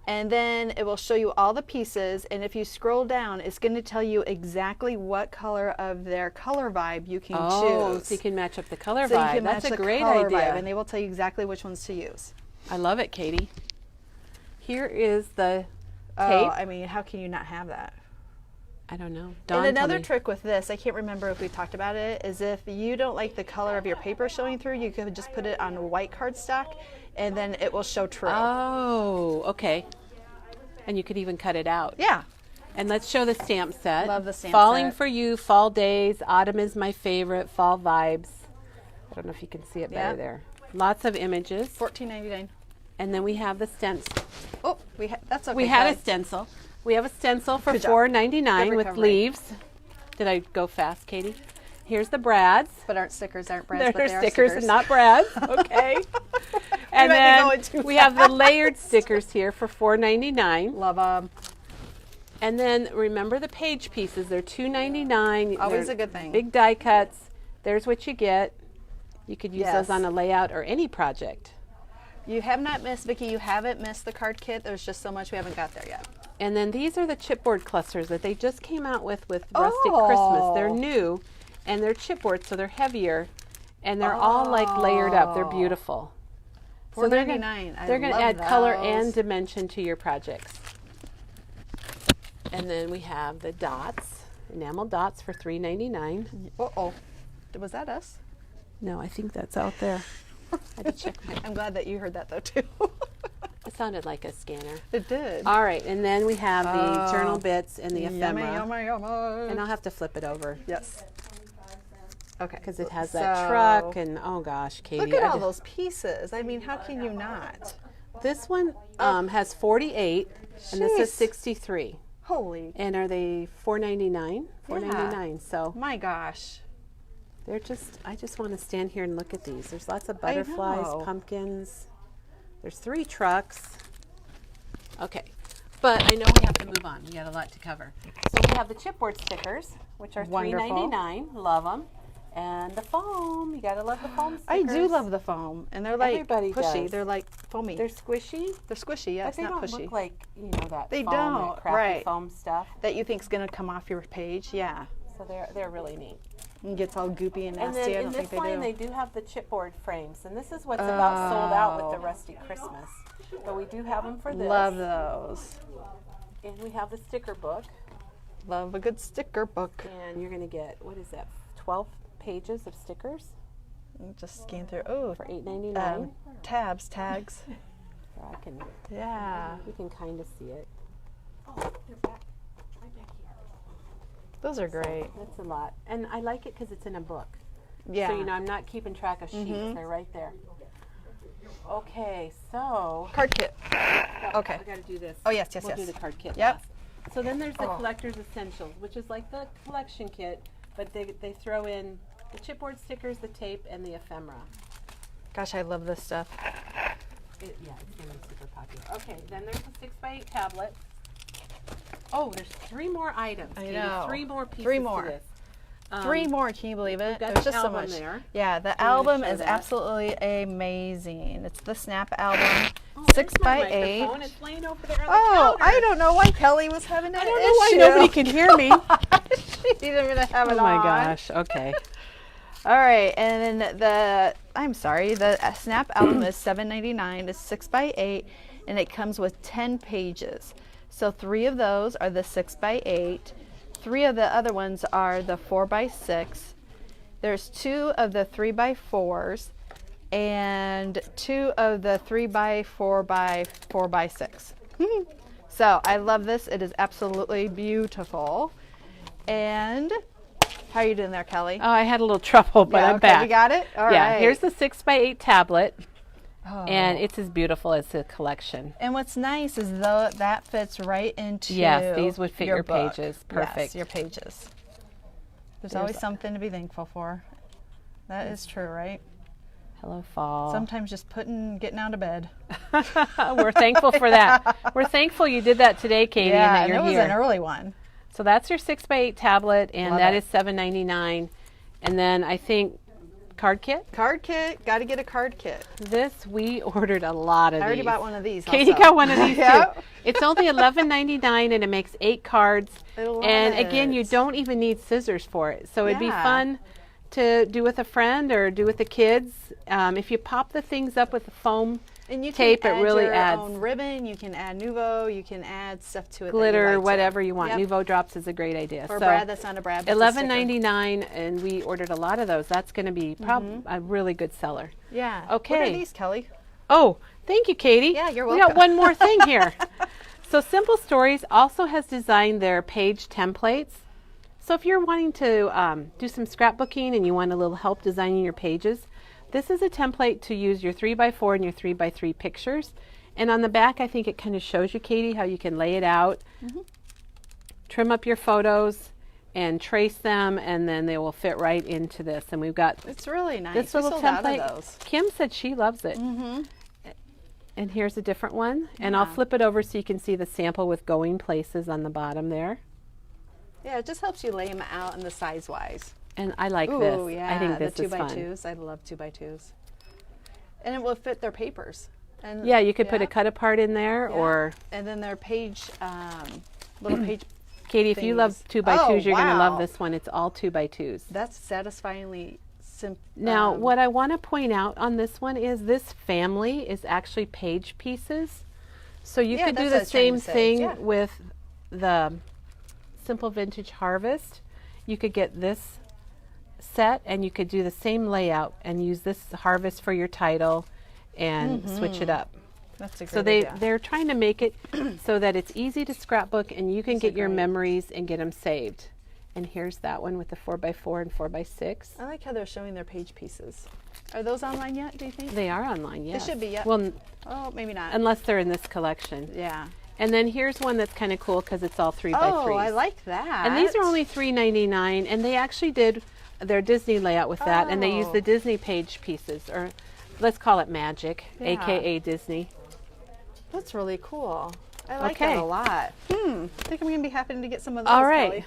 and then it will show you all the pieces. And if you scroll down, it's going to tell you exactly what color of their color vibe you can choose. So you can match up the color So you vibe. can That's match a the great color idea. vibe, and they will tell you exactly which ones to use. I love it, Katie. Here is the Oh, tape. I mean, how can you not have that? I don't know. And Dawn told another me. trick with this, I can't remember if we talked about it, is if you don't like the color of your paper showing through, you could just put it on white cardstock and then it will show true. Oh, okay. And you could even cut it out. Yeah. And let's show the stamp set. Love the stamp Falling set. for You, Fall Days, Autumn is my favorite, Fall Vibes. I don't know if you can see it better Yeah. there. Lots of images. $14.99. And then we have the stencil. Oh, that's okay. We had a Kelly. stencil. We have a stencil for Good job. $4.99 Good with recovery. leaves. Did I go fast, Katie? Here's the brads. But aren't stickers, aren't brads, They're but they are stickers and not brads. Okay. might And be then going too we have the layered stickers here for $4.99. Love them. And then remember the page pieces. They're $2.99. Always They're a good thing. Big die cuts. There's what you get. You could use those Yes. on a layout or any project. You have not missed, Vicki, you haven't missed the card kit. There's just so much we haven't got there yet. And then these are the chipboard clusters that they just came out with Rustic Christmas. They're new, and they're chipboard, so they're heavier, and they're all like layered up. They're beautiful. So they're $4.99. They're going to add color and dimension to your projects. And then we have the dots, enamel dots for $3.99. Uh-oh. Was that us? No, I think that's out there. I had to check my. I'm glad that you heard that though too. It sounded like a scanner. It did. All right, and then we have the journal bits and the ephemera. Yummy, yummy, yummy. And I'll have to flip it over. Yes. Okay. Because it has that truck and oh gosh, Katie. Look at all those pieces. I mean, how can you not? This one has 48 and this is Jeez. 63. Holy. And are they $4.99? $4.99. Yeah. So My gosh. they're just, I just want to stand here and look at these. There's lots of butterflies, know. pumpkins. There's 3 trucks. Okay, but I know we have to move on. We got a lot to cover. So we have the chipboard stickers, which are Wonderful. $3.99. Love them. And the foam. You gotta love the foam I stickers. do love the foam, and they're like Everybody pushy. does. They're like foamy. They're squishy, They're squishy. Yeah, but it's they not don't pushy. look like that. They foam, don't, that crappy right. foam stuff. That you think's gonna come off your page. Yeah, So they're really neat. and gets all goopy and And nasty. then I in don't this think line, they they do. do have the chipboard frames, and this is what's about sold out with the Rusty Christmas. But we do have them for this. Love those. And we have the sticker book, Love a good sticker book. and you're gonna get, what is that, 12 pages of stickers Just scan through. Oh, for $8.99. tabs, tags. So I can, Yeah, you can kind of see it. those are great. That's a lot, and I like it because it's in a book. Yeah. So I'm not keeping track of sheets. They're right there. Okay, so Card kit. Okay. we got to do this. Oh, yes, yes, we'll yes. do the card kit. Yep. last. So then there's the collector's essentials, which is like the collection kit, but they throw in the chipboard stickers, the tape, and the ephemera. Gosh, I love this stuff. Yeah, it's gonna be super popular. Okay, then there's the 6x8 tablet. Oh, there's 3 more items. I Katie, know. 3 more pieces 3 more. to this. 3 more. Can you believe it? got There's the just so album much. there. Yeah, the I'm gonna album show is that. absolutely amazing. It's the Snap album, Oh, 6x8. microphone. It's laying over there on the Oh, counter. I don't know why Kelly was having that I don't know why issue. nobody can hear me. She didn't even have it Oh my on. gosh. Okay. All right, and then the Snap album is $7.99. It's 6x8, and it comes with 10 pages. So 3 of those are the 6x8. 3 of the other ones are the 4x6. There's 2 of the 3x4s, and 2 of the 3x4x4x6. So I love this. It is absolutely beautiful. And how are you doing there, Kelly? Oh, I had a little trouble, but I'm okay, back. We got it? All right. Yeah, here's the 6x8 tablet, Oh. and it's as beautiful as the collection. And what's nice is though that fits right into Yes, these would fit your book. pages. Yes, Perfect. your pages. There's There's always a- something to be thankful for. That is true, right? Hello, fall. Sometimes just getting out of bed. We're thankful for that. We're thankful you did that today, Katie, and that and you're it was here. an early one. So that's your 6x8 tablet, and Love that it. is $7.99. And then I think card kit. Card kit. Got to get a card kit. This we ordered a lot of I already these. bought one of these. Katie also. got one of these Yep. too. It's only $11.99 and it makes 8 cards. I love And again, you it. don't even need scissors for it. So it'd be Yeah. fun to do with a friend or do with the kids. If you pop the things up with the foam And you tape, can it add really your adds own ribbon. You can add Nuvo. You can add stuff to it. glitter, that you like whatever you want. Yep. Nouveau drops is a great idea. Or so Brad, that's not a Brad. That's a sticker. $11.99, and we ordered a lot of those. That's going to be a really good seller. Yeah. Okay. What are these, Kelly? Oh, thank you, Katie. Yeah, you're We got welcome. one more thing here. So Simple Stories also has designed their page templates. So if you're wanting to do some scrapbooking and you want a little help designing your pages, this is a template to use your 3x4 and your 3x3 pictures. And on the back, I think it kind of shows you, Katie, how you can lay it out, trim up your photos, and trace them, and then they will fit right into this. And we've got It's really nice. this We little sold out of template. those. Kim said she loves it. And here's a different one. And I'll flip it over so you can see the sample with going places on the bottom there. Yeah, it just helps you lay them out in the size-wise. And I like Ooh, this. yeah, I think this the is fun. 2x2s. I love 2x2s. And it will fit their papers. And Yeah, you could put a cut apart in there, or and then their page, little page. Katie, if you love things. 2x2s, you're going to love wow. this one. It's all 2x2s. That's satisfyingly simple. Now, what I want to point out on this one is this family is actually page pieces. So you could do that's the what I was trying same to say. thing Yeah. with the Simple Vintage Harvest. You could get this set and you could do the same layout and use this Harvest for your title and switch it up. That's a great So idea. they're trying to make it so that it's easy to scrapbook and you can get your memories and get them saved. And here's that one with the 4x4 and 4x6. I like how they're showing their page pieces. Are those online yet, do you think? They are online, yes. should be, yeah. Well, Oh, maybe not. unless they're in this collection. Yeah. And then here's one that's kind of cool because it's all 3x3s. Oh, I like that. And these are only $3.99, and they actually did their Disney layout with that, and they used the Disney page pieces, or let's call it Magic, Yeah. aka Disney. That's really cool. I like Okay. that a lot. I think I'm going to be happy to get some of those. All right. Kelly.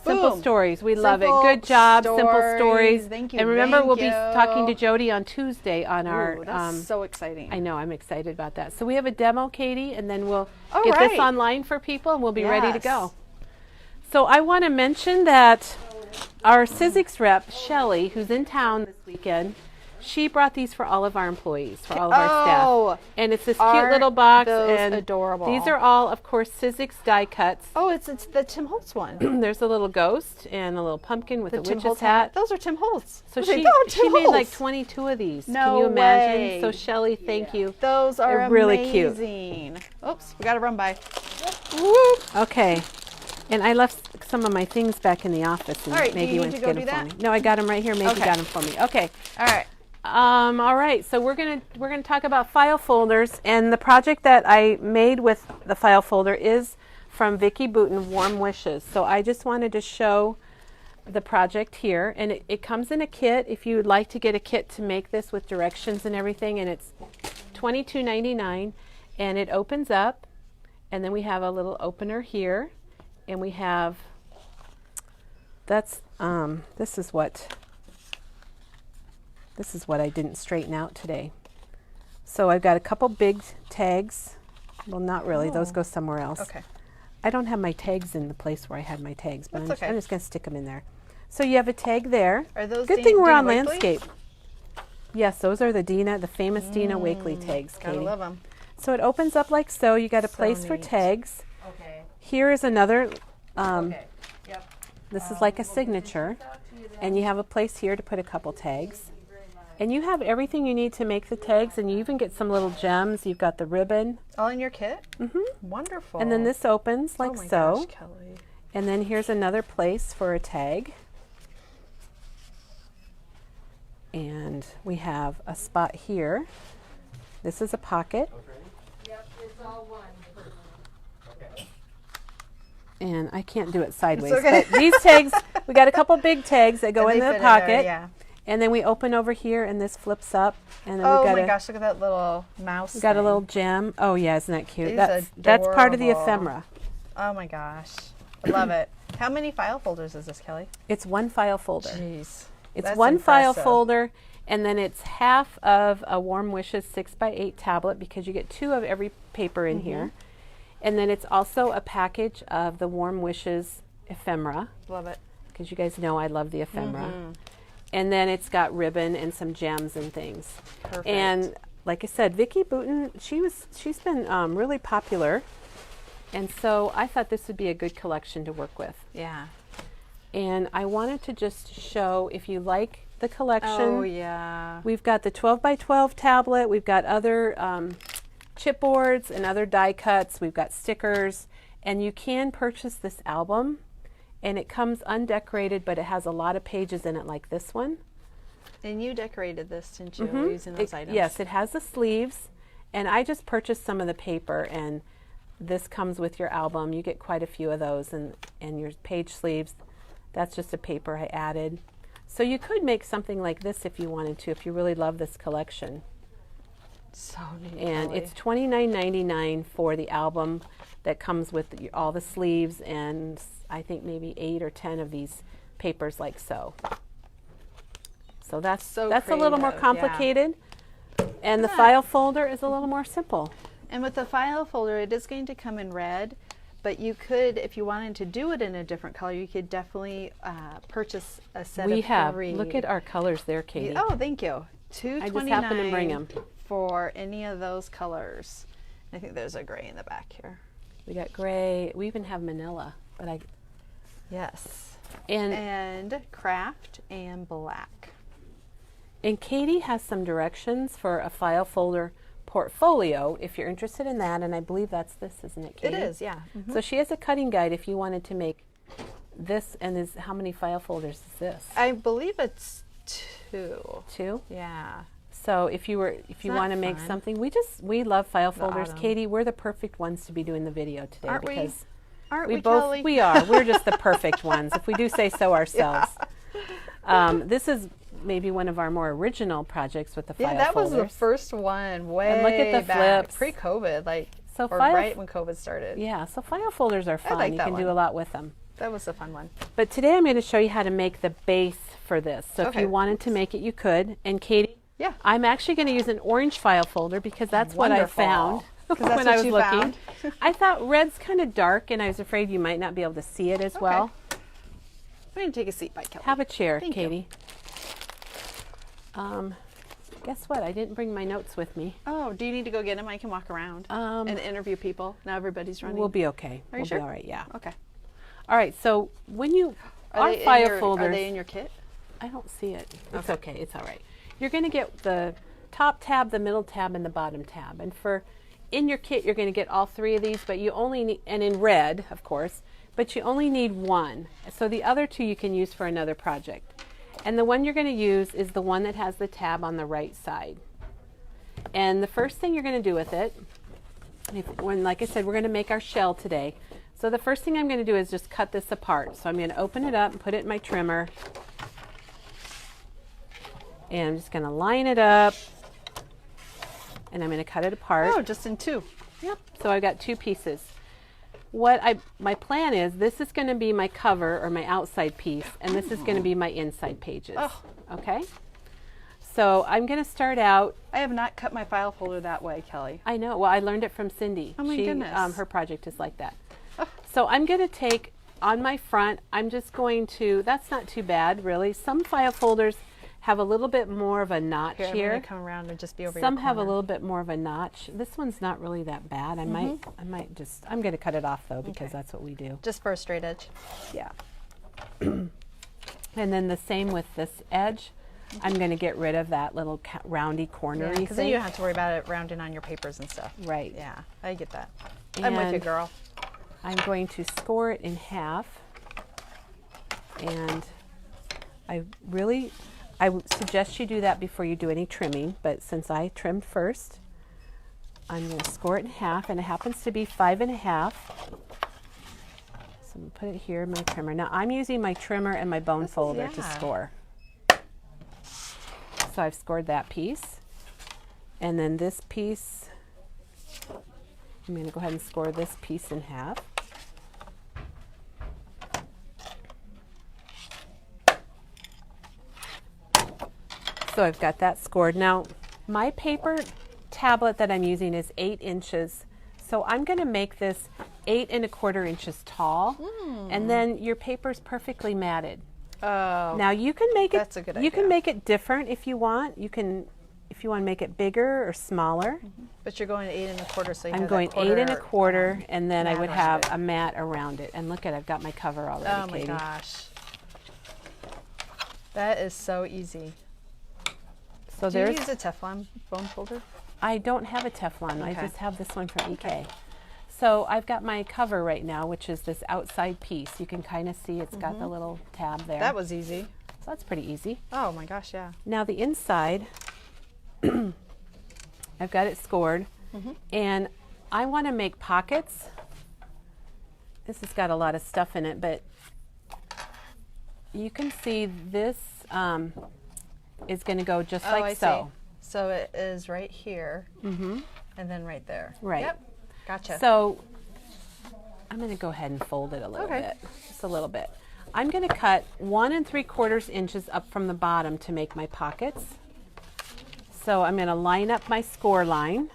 Simple Boom. Stories, we love it. Simple Good job, Simple Stories. Stories. Thank you, And remember, thank we'll be you. talking to Jody on Tuesday on our. Ooh, that's so exciting. I know, I'm excited about that. So we have a demo, Katie, and then we'll All get this right. online for people, and we'll be ready to Yes. go. So I want to mention that our Sizzix rep, Shelly, who's in town this weekend, she brought these for all of our employees, for all of our staff. And it's this cute aren't little box. those and adorable? These are all, of course, Sizzix die cuts. Oh, it's the Tim Holtz one. There's a little ghost and a little pumpkin with a Tim witch's Holtz hat. Those are Tim Holtz. So I was like, she, "Oh, Tim she made like Holtz." 22 of these. No Can you imagine? way. So Shelly, thank you. Those are They're really cute. amazing. Oops, we got to run by. Okay. And I left some of my things back in the office, and All right, do maybe you went need to to get go them do for that? me. No, I got them right here. Maybe Okay. got them for me. Okay. All right. All right. So we're gonna talk about file folders, and the project that I made with the file folder is from Vicki Booten, Warm Wishes. So I just wanted to show the project here, and it comes in a kit. If you would like to get a kit to make this with directions and everything, and it's $22.99, and it opens up, and then we have a little opener here, and we have this is what I didn't straighten out today. So I've got a couple big tags. Well, not really. Those go somewhere else. Okay. I don't have my tags in the place where I had my tags, but That's okay. I'm just going to stick them in there. So you have a tag there. Are those Good thing we're Dina on Wakely? landscape. Yes, those are the famous Dina Wakely tags, Gotta Katie. love them. So it opens up like so. You got a So place for neat. tags. Okay. Here is another. Okay. Yep. This is like a signature, and you have a place here to put a couple tags. And you have everything you need to make the tags, and you even get some little gems. You've got the ribbon, All in your kit? Wonderful. and then this opens like oh my so. Gosh, Kelly. And then here's another place for a tag. And we have a spot here. This is a pocket. And I can't do it sideways. okay. But these tags, we got a couple big tags that go And in they the fit in there, pocket. yeah. And then we open over here, and this flips up. And then Oh we've got my gosh, look at that little mouse. we got a thing. little gem. Oh yeah, isn't that cute? It is That's part of the adorable. ephemera. Oh my gosh. I love it. How many file folders is this, Kelly? It's one file folder. Jeez. It's That's one file impressive. folder, and then it's half of a Warm Wishes 6x8 tablet because you get 2 of every paper in here. And then it's also a package of the Warm Wishes ephemera Love it. because you guys know I love the ephemera. And then it's got ribbon and some gems and things. Perfect. And like I said, Vicki Booten, she's been really popular, and so I thought this would be a good collection to work with. Yeah. And I wanted to just show, if you like the collection, Oh yeah. we've got the 12x12 tablet, we've got other chipboards and other die cuts, we've got stickers, and you can purchase this album, and it comes undecorated, but it has a lot of pages in it like this one. And you decorated this, didn't you, Mhm. using those items? Yes, it has the sleeves, and I just purchased some of the paper, and this comes with your album. You get quite a few of those, and your page sleeves. That's just a paper I added. So you could make something like this if you wanted to, if you really love this collection. So neat. And Kellie. it's $29.99 for the album that comes with all the sleeves and I think maybe 8 or 10 of these papers like so. So that's a little more creative, yeah. complicated. And the Yeah. file folder is a little more simple. And with the file folder, it is going to come in red, but you could, if you wanted to do it in a different color, you could definitely purchase a set We of have. 3. Look at our colors there, Katie. Oh, thank you. I just happened to bring 'em. $2.29 for any of those colors. I think there's a gray in the back here. We got gray. We even have manila, but Yes. and And craft and black. Katie has some directions for a file folder portfolio if you're interested in that, and I believe that's this, isn't it, Katie? It is, yeah. So she has a cutting guide if you wanted to make this, and how many file folders is this? I believe it's 2. 2? Yeah. So if you that want to make fun? something, we love file folders. autumn. Katie, we're the perfect ones to be doing the video today Aren't we? because Aren't we we, both Kellie? we are. We're just the perfect ones if we do say so ourselves. This is maybe one of our more original projects with the file Yeah, that was folders. the first one way And look at the back, flips. pre-COVID, like, So or file right when COVID started. Yeah, so file folders are fun. like You that can do one. a lot with them. That was a fun one. But today I'm going to show you how to make the base for this. So if Okay. you wanted to make it, you could. And Katie, Yeah. I'm actually going to use an orange file folder because that's what I Wonderful. found 'Cause that's when what I was you looking. found. I thought red's kind of dark and I was afraid you might not be able to see it as well. I'm going to take a seat by Kellie. Have a chair, Thank you. Katie. Guess what? I didn't bring my notes with me. Oh, do you need to go get them? I can walk around and interview people. Now everybody's running. We'll be okay. Are you We'll sure? be all right, yeah. Okay. All right, so when you, Are our they file in your, folders. Are they in your kit? I don't see it. It's okay. It's all right. You're going to get the top tab, the middle tab, and the bottom tab. And in your kit, you're going to get all 3 of these, but you only need, and in red, of course, but you only need 1. So the other 2 you can use for another project. And the one you're going to use is the one that has the tab on the right side. And the first thing you're going to do with it, like I said, we're going to make our shell today. So the first thing I'm going to do is just cut this apart. So I'm going to open it up and put it in my trimmer. And I'm just going to line it up. And I'm going to cut it apart. Oh, just in 2. Yep. So I've got 2 pieces. My plan is this is going to be my cover or my outside piece, and this is going to be my inside pages. Oh. Okay? So I'm going to start out. I have not cut my file folder that way, Kellie. I know. Well, I learned it from Cindy. Oh my goodness. Her project is like that. So I'm going to take on my front, I'm just going to, that's not too bad really. Some file folders have a little bit more of a notch Here, I'm here. going to come around and just be over Some your have a corner. little bit more of a notch. This one's not really that bad. I'm going to cut it off though because that's what we do. Just for a straight edge. Yeah. And then the same with this edge. I'm going to get rid of that little roundy cornery Because then thing. you don't have to worry about it rounding on your papers and stuff. Right. Yeah, I get that. I'm with you, And girl. I'm going to score it in half. And I would suggest you do that before you do any trimming, but since I trimmed first, I'm going to score it in half, and it happens to be 5 1/2. So I'm going to put it here in my trimmer. Now I'm using my trimmer and my bone folder to yeah. score. So I've scored that piece. And then this piece, I'm going to go ahead and score this piece in half. So I've got that scored. Now, my paper tablet that I'm using is 8 inches. So I'm going to make this 8 1/4 inches tall. And then your paper's perfectly matted. Oh, Now you can make That's a good You can idea. make it different if you want. You can, if you want to make it bigger or smaller. but you're going 8 1/4, so you I'm have going that quarter, 8 1/4, and then I mat would around have it. a mat around it. And look at, I've got my cover already, Oh my Katie. gosh. That is so easy. So Do you there's. use a Teflon bone folder? I don't have a Teflon. I Okay. just have this one from EK. So I've got my cover right now, which is this outside piece. You can kind of see it's got the little tab there. That was easy. So that's pretty easy. Oh my gosh, yeah. Now the inside, I've got it scored, and I want to make pockets. This has got a lot of stuff in it, but you can see this is going to go just Oh, like I so. see. So it is right here, and then right there. Right. Yep. Gotcha. So I'm going to go ahead and fold it a little bit, just a little bit. I'm going to cut 1 3/4 inches up from the bottom to make my pockets. So I'm going to line up my score line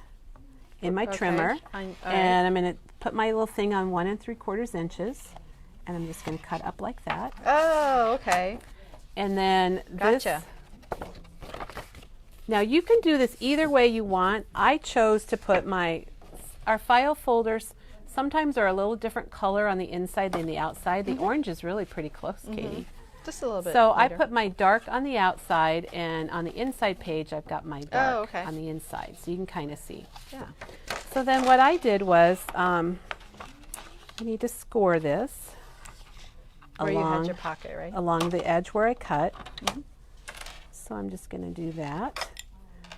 in my trimmer, and I'm going to put my little thing on 1 3/4 inches, and I'm just going to our up like that. Oh, okay. And then Gotcha. Now you can do this either way you want. I chose to put our file folders sometimes are a little different color on the inside than the outside. The orange is really pretty close, Katie. Just a little bit. So I lighter. put my dark on the outside, and on the inside page I've got my dark on the inside, so you can kind of see. Yeah. So then what I did was I need to score this Where you had your pocket, right? along the edge where I cut. So I'm just going to do that.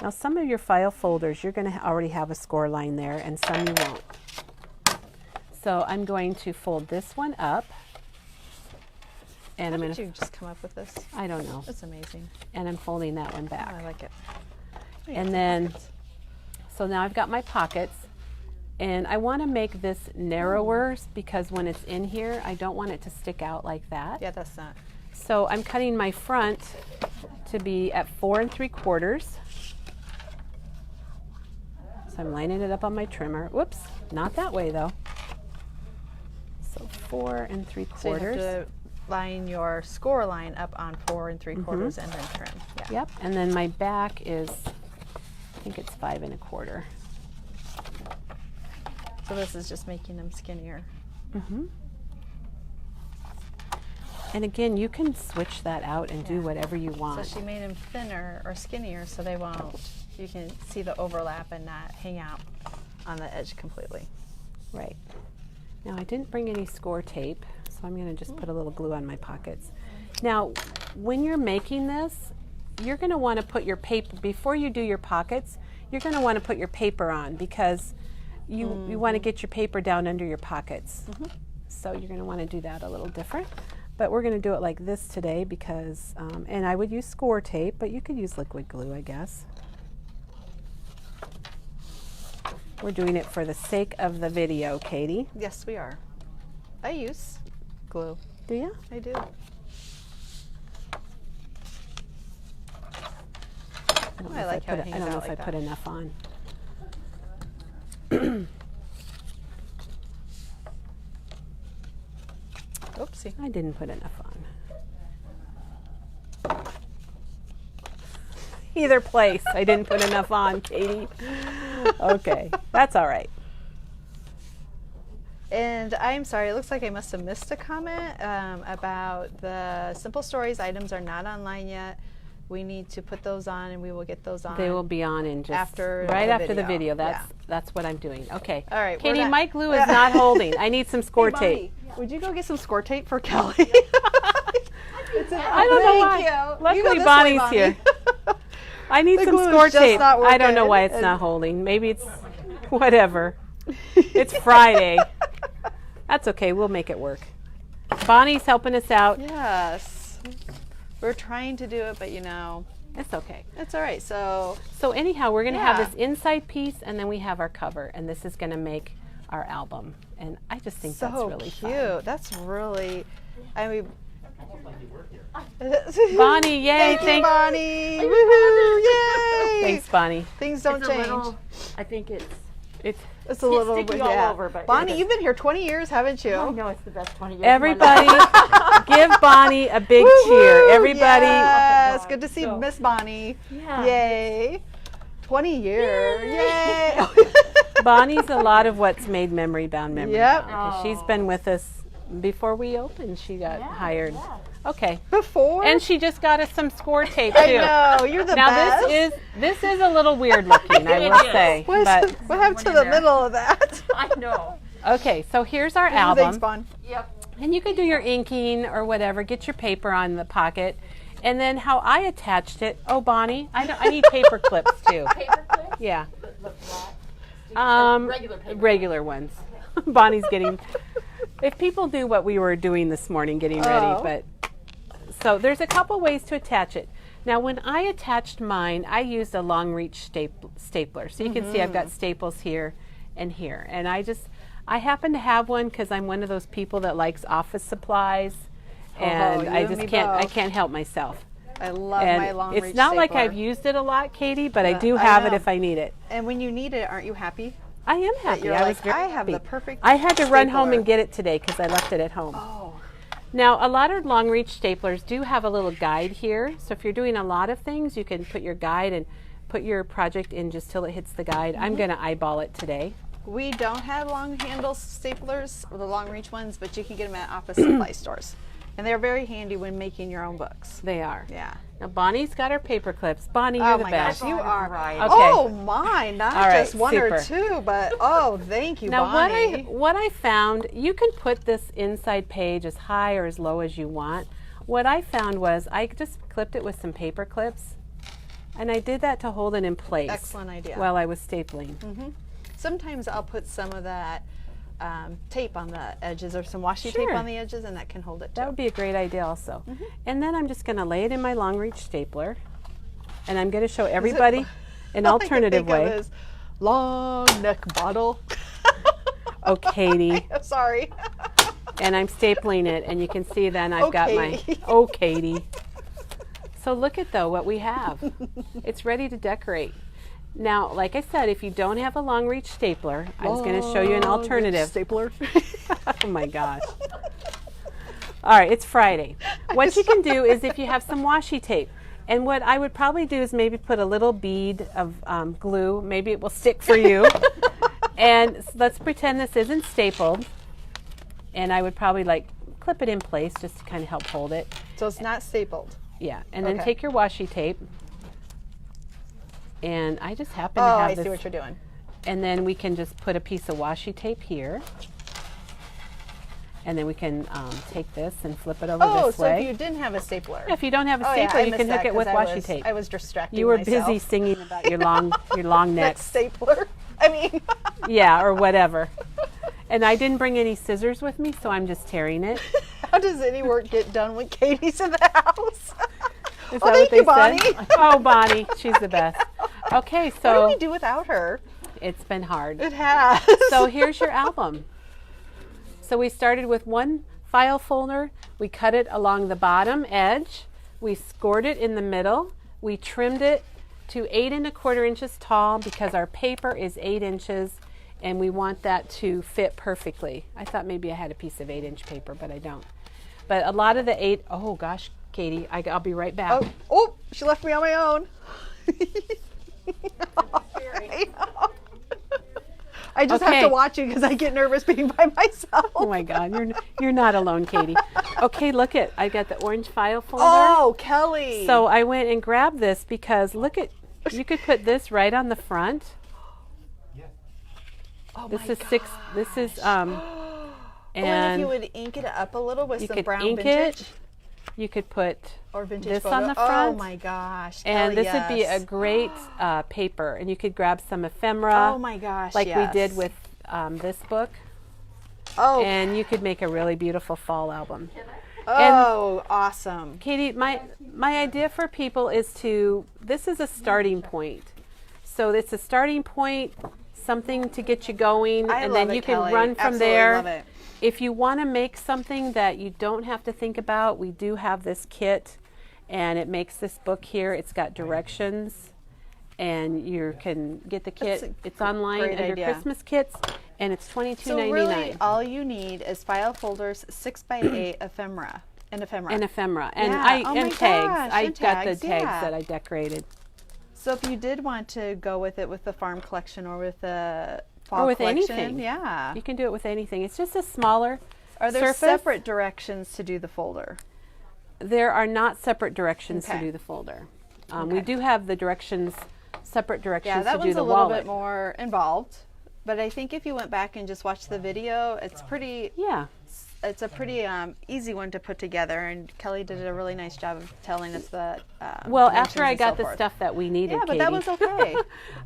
Now some of your file folders you're going to already have a score line there, and some you won't. So I'm going to fold this one up, and How I'm going did to. you just come up with this? I don't know. That's amazing. And I'm folding that one Oh, back. I like it. And then, so now I've got my pockets, and I want to make this narrower because when it's in here, I don't want it to stick out like that. Yeah, that's not. So I'm cutting my front to be at 4 3/4. So I'm lining it up on my trimmer. Whoops, not that way though. So 4 3/4. So you have to line your score line up on 4 3/4 and then trim. Yeah. Yep, and then my back is, I think it's 5 1/4. So this is just making them skinnier. And again, you can switch that out and do Yeah. whatever you So want. she made them thinner or skinnier so they won't, you can see the overlap and not hang out on the edge completely. Right. Now I didn't bring any score tape, so I'm going to just put a little glue on my pockets. Now, when you're making this, you're going to want to put your paper, before you do your pockets, you're going to want to put your paper on because you want to get your paper down under your pockets. So you're going to want to do that a little different. But we're going to do it like this today because, and I would use score tape, but you could use liquid glue, I guess. We're doing it for the sake of the video, Katie. Yes, we are. I use glue. Do you? I do. I don't know if like how it I hangs don't know out if like I put that. enough on. Oopsie. I didn't put enough on. Either place, I didn't put enough on, Katie. Okay, that's all right. And I'm sorry, it looks like I must have missed a comment about the Simple Stories items are not online yet. We need to put those on, and we will get those on. They will be on in just After right the after the video. video. Yeah. That's what I'm doing. Okay. All right, we're Katie, not- my glue is not holding. I need some score tape. Would you go get some score tape for Kelly? I don't know why. Thank you. Luckily, You go this way, Bonnie's Bonnie. here. I need The some glue is score just tape. not I don't know working, why it's and- not holding. Maybe it's whatever. It's Friday. That's okay. We'll make it work. Bonnie's helping us out. Yes. We're trying to do it, but you know, It's okay. it's all right. So So anyhow, we're going to have Yeah. this inside piece, and then we have our cover, and this is going to make our album. And I just think that's really cute. fun. That's really, I mean, Bonnie, yay! Thank you, Bonnie. Woohoo! Yay! Thanks, Bonnie. Things don't It's a change. little, I think it's It's It's a little sticky bit, all yeah. over, but Bonnie, it- you've been here 20 years, haven't you? I know it's the best 20 years. everybody. Give Bonnie a big Woohoo! cheer. Everybody. Yes, good to see So- Miss Bonnie. Yeah. Yay. 20 years. Yay. Bonnie's a lot of what's made Memory Bound Memory Yep. Bound. 'Cause she's been with us before we opened. She got hired. Okay. Before? And she just got us some score tape too. I know, you're the Now best. this is a little weird looking, I It will is. say. What happened to in the there. middle of that? I know. Okay, so here's our Thanks, album. Bon. Yep. And you could do your inking or whatever, get your paper on the pocket. And then how I attached it, oh Bonnie, I need paper clips too. Paper clip? Yeah. Look flat. Regular paper. Regular ones. Bonnie's getting, if people knew what we were doing this morning getting ready, Oh. but So there's a couple ways to attach it. Now when I attached mine, I used a long reach stapler. So you can see I've got staples here and here. And I happen to have one because I'm one of those people that likes office supplies. And you I and just me can't, I both. can't help myself. I love And my long reach it's not like stapler. I've used it a lot, Katie, but I do I have it know. if I need it. And when you need it, aren't you happy? I am happy. You're I like, was very I have happy. the perfect I had to run home stapler. and get it today because I left it at home. Oh, Now, a lot of long reach staplers do have a little guide here. So if you're doing a lot of things, you can put your guide and put your project in just till it hits the guide. I'm going to eyeball it today. we don't have long handle staplers, or the long reach ones, but you can get them at office supply stores. And they're very handy when making your own books. They are. Yeah. Now, Bonnie's got her paper clips. Bonnie, you're Oh the my best. gosh, you are. Okay. Oh my, not All right, just one or super. two, but oh, thank you, Now, Bonnie. what I found, you can put this inside page as high or as low as you want. What I found was I just clipped it with some paper clips, and I did that to hold it in place. Excellent idea. While I was stapling. Sometimes I'll put some of that tape on the edges or some washi Sure. tape on the edges, and that can hold it too. That would be a great idea also. And then I'm just going to lay it in my long reach stapler, and I'm going to show everybody an All I can alternative think of way. is long neck bottle. Oh, Katie. I'm sorry. And I'm stapling it, and you can see then I've Oh, got Katie. my, oh, Katie. So look at though what we have. It's ready to decorate. Now, like I said, if you don't have a long reach stapler, I was going to show you an Long reach alternative. stapler. Oh my gosh. All right, it's Friday. What you can do is if you have some washi tape, and what I would probably do is maybe put a little bead of glue. Maybe it will stick for you. And let's pretend this isn't stapled. And I would probably like clip it in place just to kind of help hold it. So it's not stapled. Yeah, and then Okay. take your washi tape. And I just happen Oh, to have I this. see what you're doing. And then we can just put a piece of washi tape here. And then we can take this and flip it over Oh, this so way. if you didn't have a stapler. If you don't have a Oh, yeah, stapler, I you missed can hook that it with 'cause washi tape. I was distracting You were myself. busy singing about your long Next necks. stapler. I mean, Yeah, or whatever. And I didn't bring any scissors with me, so I'm just tearing it. how does any work get done when Katie's in the house? Is Oh, that thank what you, they said? Bonnie. Oh, Bonnie, she's the best. Okay, What do so we do without her? it's been hard. It has. So here's your album. So we started with one file folder. We cut it along the bottom edge. We scored it in the middle. We trimmed it to 8 1/4 inches tall because our paper is 8 inches and we want that to fit perfectly. I thought maybe I had a piece of 8-inch paper, but I don't. But a lot of the oh gosh, Katie, I'll be right back. Oh, she left me on my own. I just have Okay. to watch you because I get nervous being by myself. Oh my God, you're not alone, Katie. Okay, look at, I got the orange file folder. Oh, Kelly. So I went and grabbed this because look at, you could put this right on the front. oh This my is 6, this is, and if and you would ink it up a little with you some could brown ink vintage it. You could put or vintage this photo. on the Oh front. my gosh. And Kelly, this would be a yes. great paper. And you could grab some ephemera. Oh my gosh. Like yes. we did with this book. Oh. And you could make a really beautiful fall album. Oh, awesome. Katie, my idea for people is this is a starting point. So it's a starting point, something to get you going, I and love then it, you can Kelly. run from Absolutely there. love it. If you want to make something that you don't have to think about, we do have this kit, and it makes this book here. It's got directions, and you can get the kit. That's a It's online great under idea. Christmas kits, and it's $22.99. So really, all you need is file folders, 6x8 ephemera, and ephemera. And ephemera, and Yeah. Oh my and tags. gosh, I and got the tags, tags yeah. that I decorated. So if you did want to go with it with the farm collection or with the fall Or with collection, anything. yeah. You can do it with anything. It's just a smaller Are there surface. separate directions to do the folder? There are not separate directions to Okay. do the folder. We Okay. do have the directions, separate directions Yeah, that to do one's the a little wallet. bit more involved. But I think if you went back and just watched the video, it's pretty. Yeah. it's a pretty easy one to put together, and Kelly did a really nice job of telling us the Well, dimensions after I and got so the forth. stuff that we needed, Yeah, but that Katie. was okay.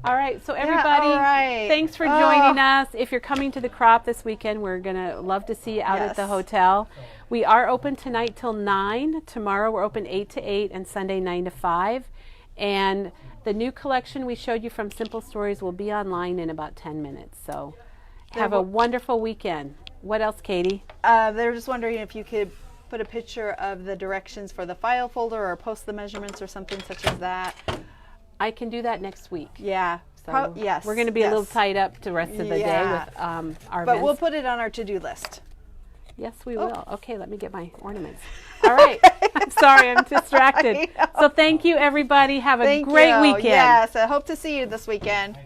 All right, so everybody, all right. thanks for joining us. If you're coming to the crop this weekend, we're gonna love to see you out at the Yes. hotel. We are open tonight till 9. Tomorrow we're open 8 to 8, and Sunday 9 to 5. And the new collection we showed you from Simple Stories will be online in about 10 minutes. So have a wonderful weekend. What else, Katie? They're just wondering if you could put a picture of the directions for the file folder or post the measurements or something such as that. I can do that next week. Yeah. So Yes. we're going to be a little yes. tied up the rest of the day Yeah. with our But events. we'll put it on our to-do list. Yes, we will. Okay, let me get my ornaments. All right. I'm sorry, I'm distracted. So thank you, everybody. Have a Thank great you. weekend. Yes, I hope to see you this weekend.